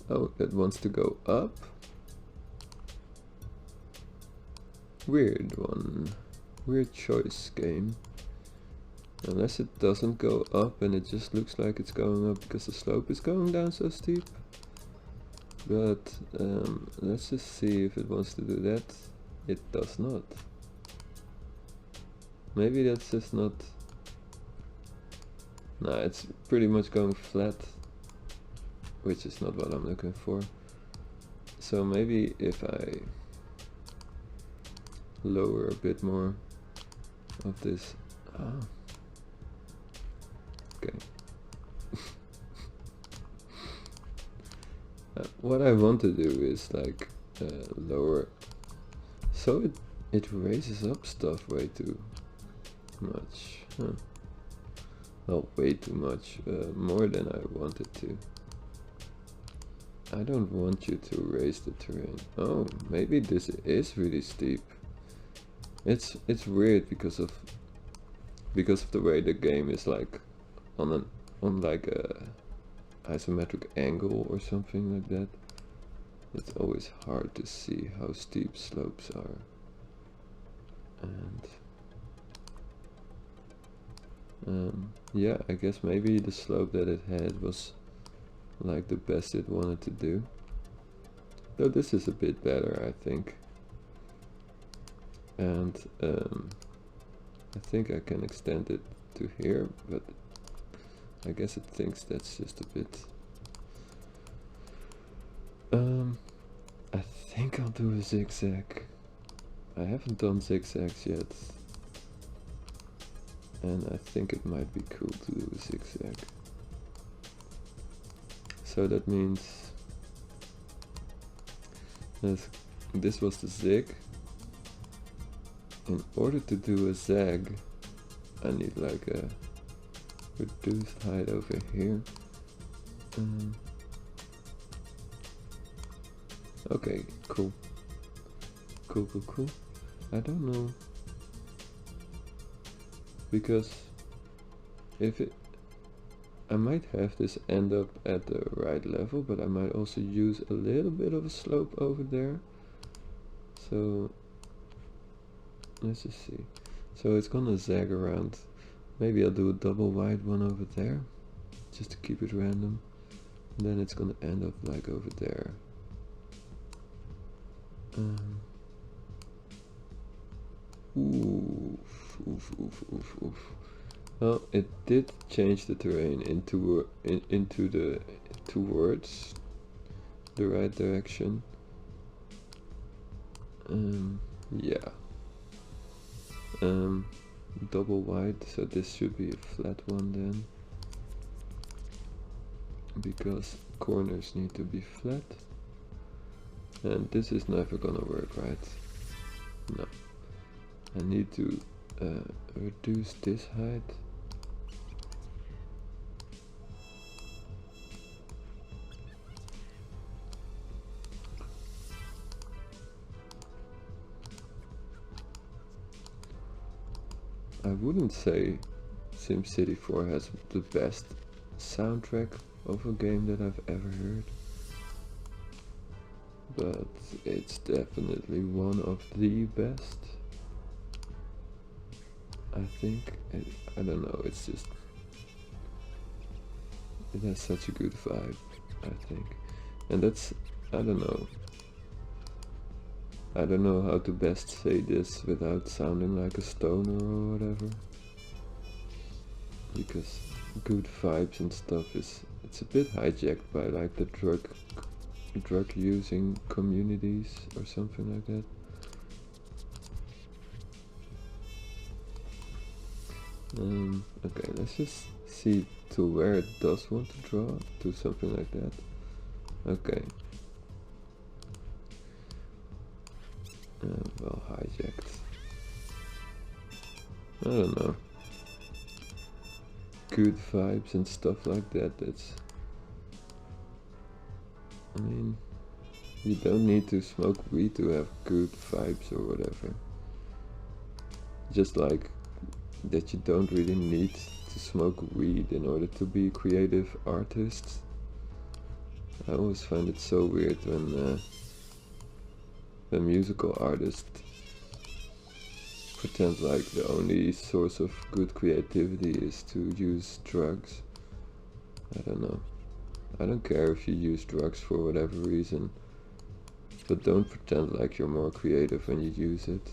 Oh, it wants to go up. Weird one. Weird choice, game. Unless it doesn't go up and it just looks like it's going up because the slope is going down so steep. But let's just see if it wants to do that. It does not. Maybe that's just not... Nah, it's pretty much going flat, which is not what I'm looking for. So maybe if I lower a bit more of this... Okay. What I want to do is like lower, so it raises up stuff way too much. Well, way too much, more than I wanted to. I don't want you to raise the terrain. Oh, maybe this is really steep. It's weird because of the way the game is like on like a isometric angle or something like that. It's always hard to see how steep slopes are. And yeah, I guess maybe the slope that it had was like the best it wanted to do. Though this is a bit better, I think. And I think I can extend it to here, but I guess it thinks that's just a bit... I think I'll do a zigzag. I haven't done zigzags yet. And I think it might be cool to do a zigzag. So that means... this was the zig. In order to do a zag, I need like a reduced height over here. Okay, cool. Cool. I don't know. Because if it... I might have this end up at the right level, but I might also use a little bit of a slope over there. So let's just see. So it's gonna zag around. Maybe I'll do a double wide one over there, just to keep it random. And then it's gonna end up like over there. Oof. Well, it did change the terrain into the towards the right direction. Yeah. Double wide, so this should be a flat one then, because corners need to be flat. And this is never gonna work, right? No. I need to reduce this height. I wouldn't say SimCity 4 has the best soundtrack of a game that I've ever heard, but it's definitely one of the best. I think, I don't know, it's just, it has such a good vibe, I think. And that's, I don't know how to best say this without sounding like a stoner or whatever, because good vibes and stuff is It's a bit hijacked by like the drug using communities or something like that. Okay, let's just see to where it does want to draw, do something like that. Okay. Well, hijacked. I don't know. Good vibes and stuff like that. I mean, you don't need to smoke weed to have good vibes or whatever. Just like that you don't really need to smoke weed in order to be a creative artist. I always find it so weird when musical artists pretend like the only source of good creativity is to use drugs. I don't know. I don't care if you use drugs for whatever reason, but don't pretend like you're more creative when you use it.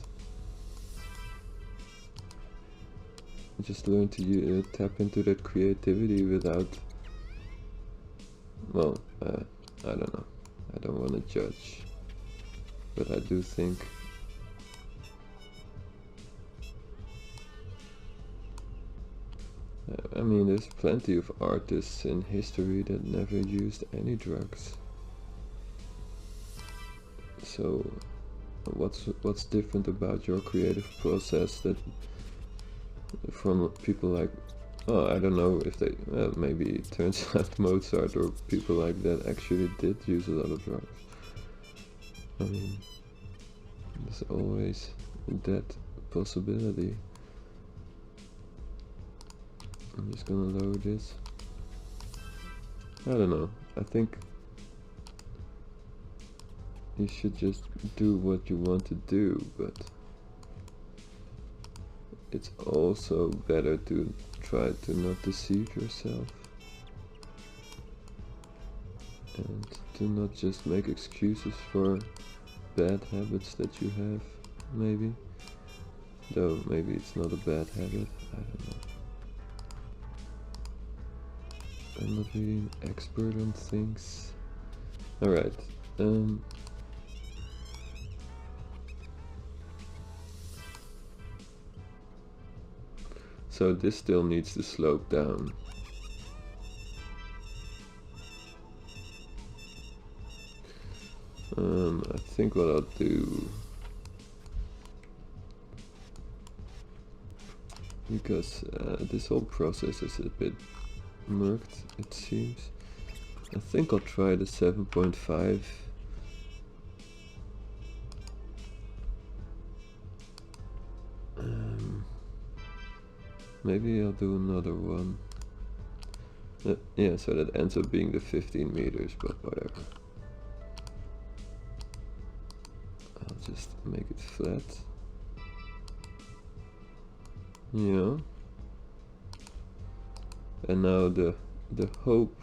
Just learn to tap into that creativity without, well, I don't know. I don't want to judge, but I do think I mean, there's plenty of artists in history that never used any drugs. So, what's different about your creative process that from people like, oh, I don't know if they, well, maybe it turns out Mozart or people like that actually did use a lot of drugs. I mean, there's always that possibility. I'm just gonna lower this. I don't know. I think you should just do what you want to do, but it's also better to try to not deceive yourself and to not just make excuses for bad habits that you have, maybe. Though maybe it's not a bad habit, I don't know. I'm not really an expert on things. Alright, so this still needs to slope down. I think what I'll do, because this whole process is a bit murked, it seems. I think I'll try the 7.5. Maybe I'll do another one. Yeah, so that ends up being the 15 meters, but whatever. I'll just make it flat. Yeah. And now the hope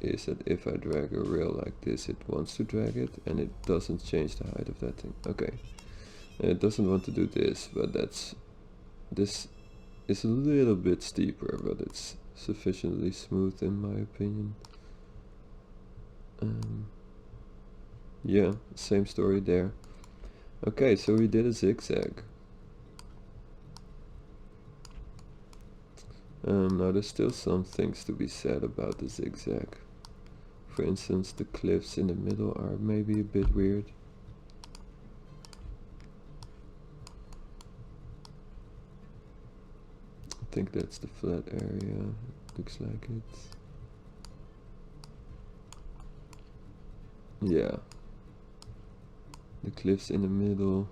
is that if I drag a rail like this, it wants to drag it and it doesn't change the height of that thing. Okay. And it doesn't want to do this, but this is a little bit steeper, but it's sufficiently smooth in my opinion. Yeah, same story there. Okay, so we did a zigzag. Now there's still some things to be said about the zigzag. For instance, the cliffs in the middle are maybe a bit weird. I think that's the flat area, looks like it. Yeah. The cliffs in the middle.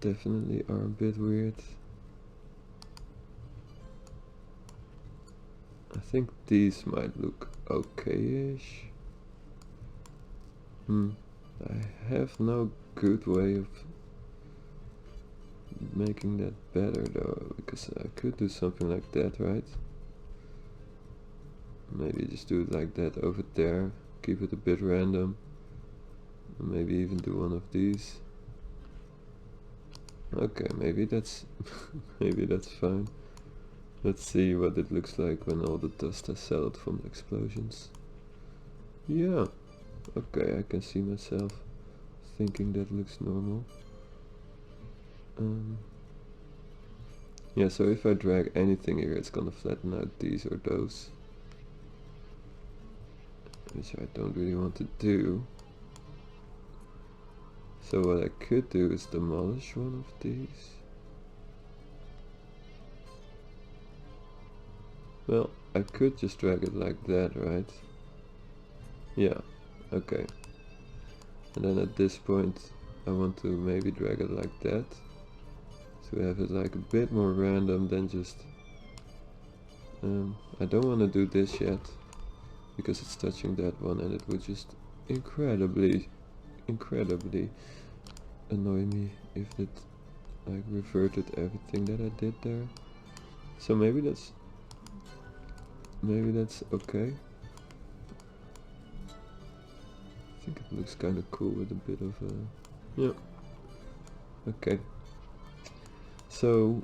Definitely are a bit weird. I think these might look okay-ish. I have no good way of making that better though, because I could do something like that, right? Maybe just do it like that over there, keep it a bit random, and maybe even do one of these. Okay, maybe that's maybe that's fine. Let's see what it looks like when all the dust has settled from the explosions. Yeah, okay, I can see myself thinking that looks normal. Yeah, so if I drag anything here, it's gonna flatten out these or those, which I don't really want to do. So what I could do is demolish one of these. Well, I could just drag it like that, right? Yeah, okay. And then at this point I want to maybe drag it like that, so we have it like a bit more random than just I don't want to do this yet because it's touching that one, and it would just incredibly annoy me if it like reverted everything that I did there. So maybe that's okay. I think it looks kind of cool with a bit of yeah. Okay, so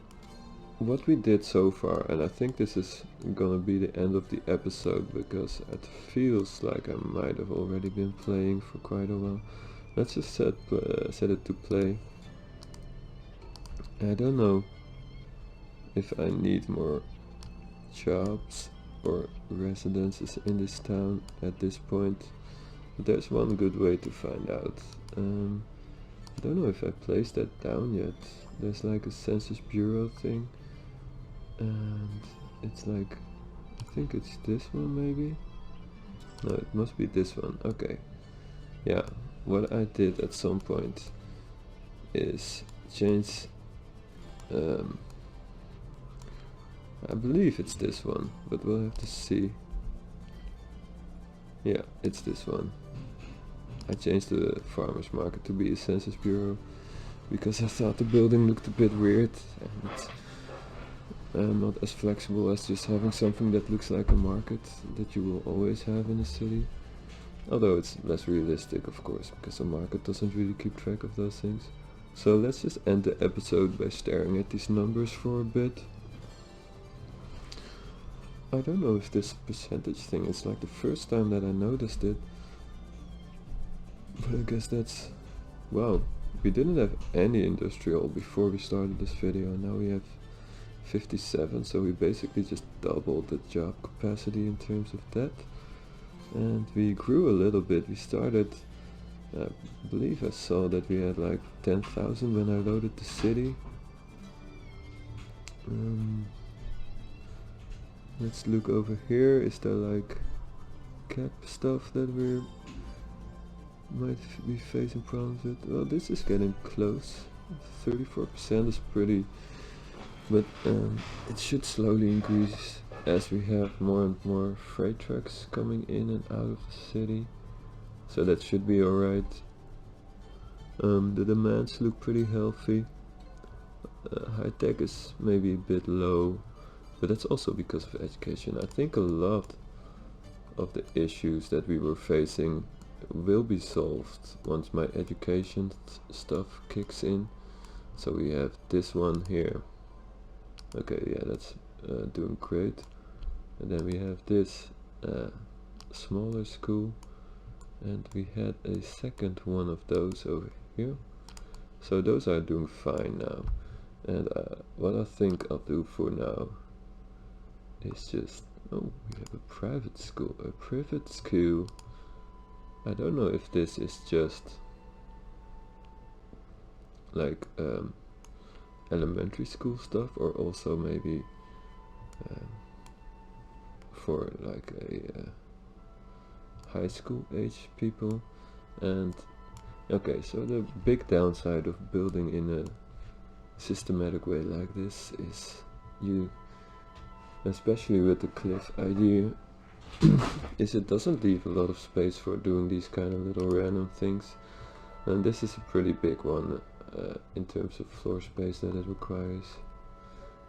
what we did so far, and I think this is gonna be the end of the episode because it feels like I might have already been playing for quite a while. Let's just set it to play. I don't know if I need more jobs or residences in this town at this point. But there's one good way to find out. I don't know if I placed that down yet. There's like a Census Bureau thing, and it's like, I think it's this one maybe? No, it must be this one. Okay. Yeah, what I did at some point is change, I believe it's this one, but we'll have to see. Yeah, it's this one. I changed the farmer's market to be a Census Bureau because I thought the building looked a bit weird and not as flexible as just having something that looks like a market that you will always have in a city. Although it's less realistic, of course, because a market doesn't really keep track of those things. So let's just end the episode by staring at these numbers for a bit. I don't know if this percentage thing is like the first time that I noticed it, but I guess that's, wow, we didn't have any industrial before we started this video, and now we have 57, so we basically just doubled the job capacity in terms of that. And we grew a little bit. We started, I believe I saw that we had like 10,000 when I loaded the city. Let's look over here. Is there like cap stuff that we might be facing problems with? Well, this is getting close. 34% is pretty, but it should slowly increase as we have more and more freight trucks coming in and out of the city, so that should be alright. The demands look pretty healthy. High tech is maybe a bit low, but that's also because of education. I think a lot of the issues that we were facing will be solved once my education stuff kicks in. So we have this one here. Okay, yeah, that's doing great. And then we have this smaller school, and we had a second one of those over here. So those are doing fine now. And what I think I'll do for now is just, oh, we have a private school. I don't know if this is just like elementary school stuff, or also maybe for like a high school age people. And okay, so the big downside of building in a systematic way like this is you, especially with the cliff idea, is it doesn't leave a lot of space for doing these kind of little random things, and this is a pretty big one in terms of floor space that it requires.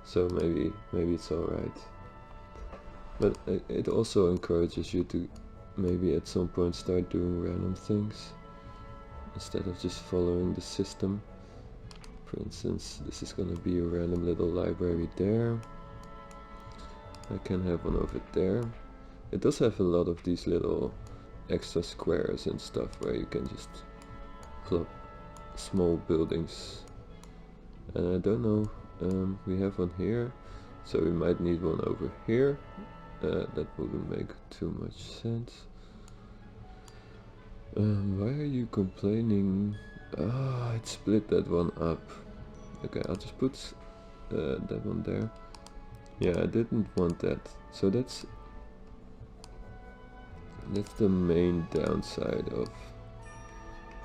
So maybe it's alright, but it also encourages you to maybe at some point start doing random things instead of just following the system. For instance, this is gonna be a random little library there. I can have one over there. It does have a lot of these little extra squares and stuff where you can just plop small buildings. And I don't know, we have one here, so we might need one over here. That wouldn't make too much sense. Why are you complaining? Ah, it split that one up. Okay, I'll just put that one there. Yeah, I didn't want that. So that's the main downside of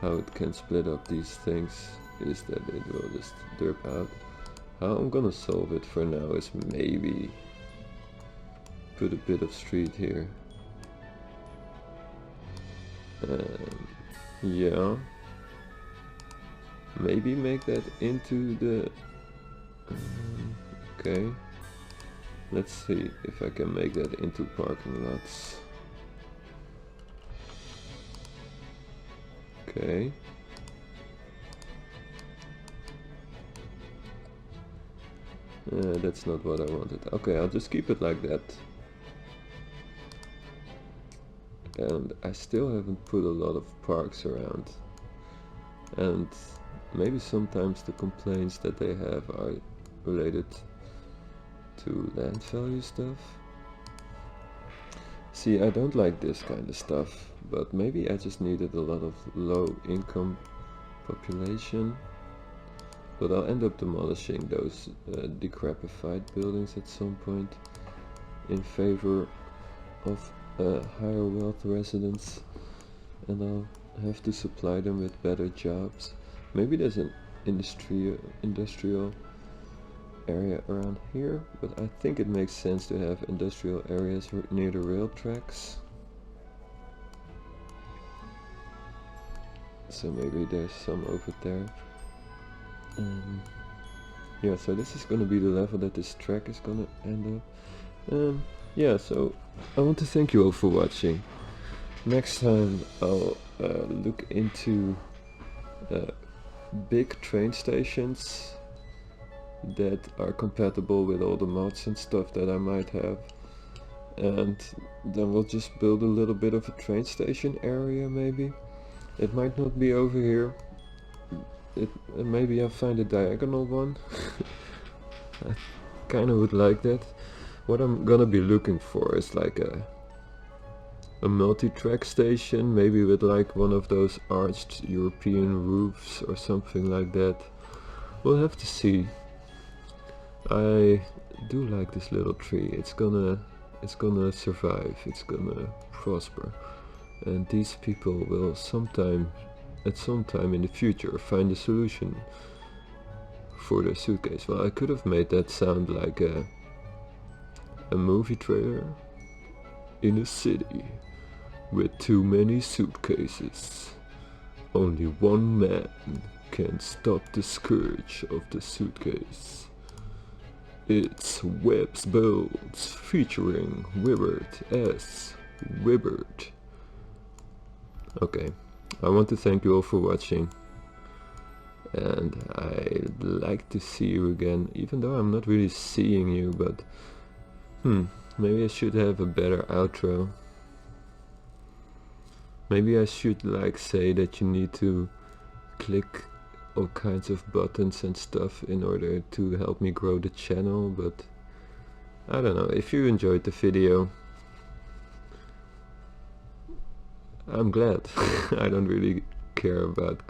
how it can split up these things, is that it will just derp out. How I'm gonna solve it for now is maybe put a bit of street here. Yeah, maybe make that into the okay, let's see if I can make that into parking lots. Okay, that's not what I wanted. Okay, I'll just keep it like that. And I still haven't put a lot of parks around, and maybe sometimes the complaints that they have are related to land value stuff. See, I don't like this kind of stuff, but maybe I just needed a lot of low income population. But I'll end up demolishing those decrapified buildings at some point in favor of higher wealth residents, and I'll have to supply them with better jobs. Maybe there's an industrial area around here, but I think it makes sense to have industrial areas near the rail tracks. So maybe there's some over there. Yeah, so this is gonna be the level that this track is gonna end up. Yeah, so I want to thank you all for watching. Next time I'll look into big train stations that are compatible with all the mods and stuff that I might have, and then we'll just build a little bit of a train station area. Maybe it might not be over here. Maybe I'll find a diagonal one. I kinda would like that. What I'm gonna be looking for is like a multi-track station, maybe with like one of those arched European roofs or something like that. We'll have to see. I do like this little tree. It's gonna survive. It's gonna prosper, and these people will at some time in the future find a solution for their suitcase. Well, I could have made that sound like a movie trailer. In a city with too many suitcases, only one man can stop the scourge of the suitcase. It's Webb's Builds featuring Wibbert S. Wibbert. Okay, I want to thank you all for watching, and I'd like to see you again, even though I'm not really seeing you, but maybe I should have a better outro. Maybe I should like say that you need to click all kinds of buttons and stuff in order to help me grow the channel, but I don't know. If you enjoyed the video, I'm glad. I don't really care about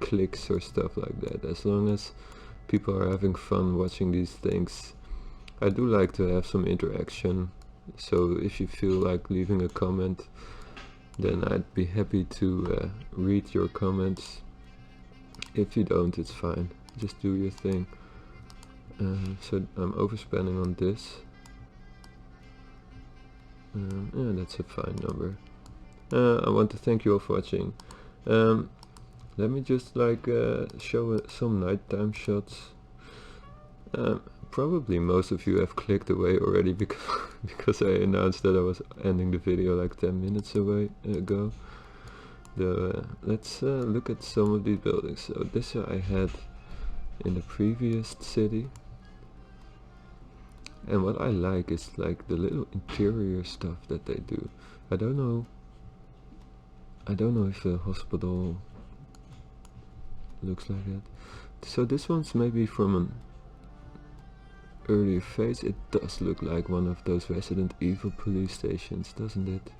clicks or stuff like that, as long as people are having fun watching these things. I do like to have some interaction, so if you feel like leaving a comment, then I'd be happy to read your comments. If you don't, it's fine, just do your thing. So I'm overspending on this. Yeah, that's a fine number. I want to thank you all for watching. Let me just like show some nighttime shots. Probably most of you have clicked away already because I announced that I was ending the video like 10 minutes ago. Let's look at some of these buildings. So this I had in the previous city, And what I like is like the little interior stuff that they do. I don't know if a hospital looks like that. So this one's maybe from an earlier phase. It does look like one of those Resident Evil police stations, doesn't it?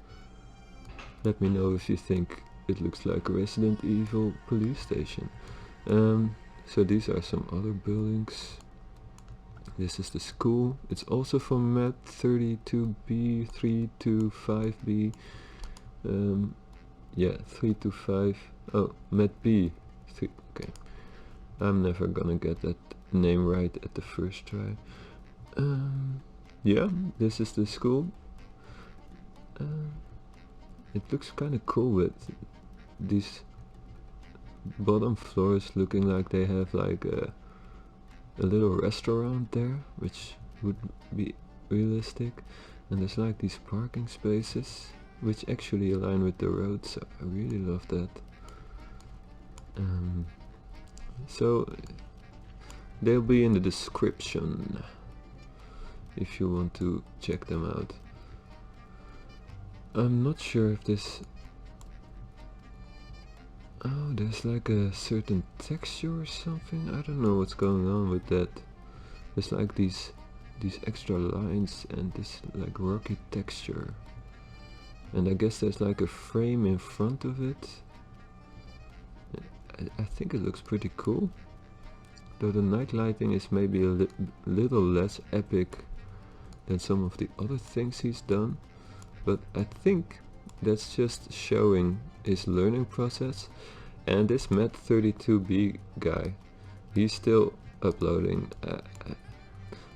Let me know if you think it looks like a Resident Evil police station. So these are some other buildings. This is the school. It's also from Met 32B, 325B. Yeah, 325. Oh, Met B. Okay. I'm never gonna get that name right at the first try. Yeah, this is the school. It looks kind of cool with these bottom floors looking like they have like a little restaurant there, which would be realistic. And there's like these parking spaces which actually align with the road, so I really love that. So they'll be in the description if you want to check them out. I'm not sure if this... Oh, there's like a certain texture or something. I don't know what's going on with that. There's like these extra lines and this like rocky texture. And I guess there's like a frame in front of it. I think it looks pretty cool. Though the night lighting is maybe a little less epic than some of the other things he's done. But I think that's just showing his learning process. And this Met32B guy, he's still uploading.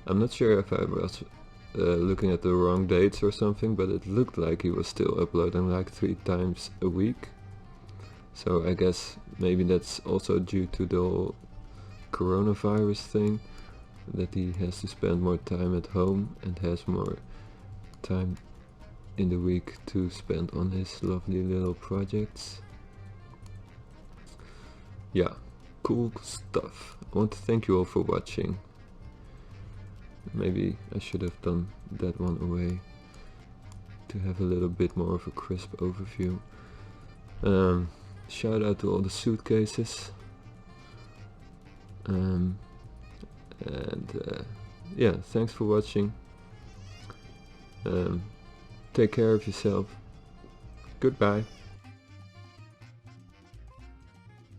I'm not sure if I was looking at the wrong dates or something, but it looked like he was still uploading like 3 times a week. So I guess maybe that's also due to the whole coronavirus thing, that he has to spend more time at home and has more time in the week to spend on his lovely little projects. Yeah, cool stuff. I want to thank you all for watching. Maybe I should have done that one away to have a little bit more of a crisp overview. Shout out to all the suitcases. Yeah, thanks for watching. Take care of yourself. Goodbye.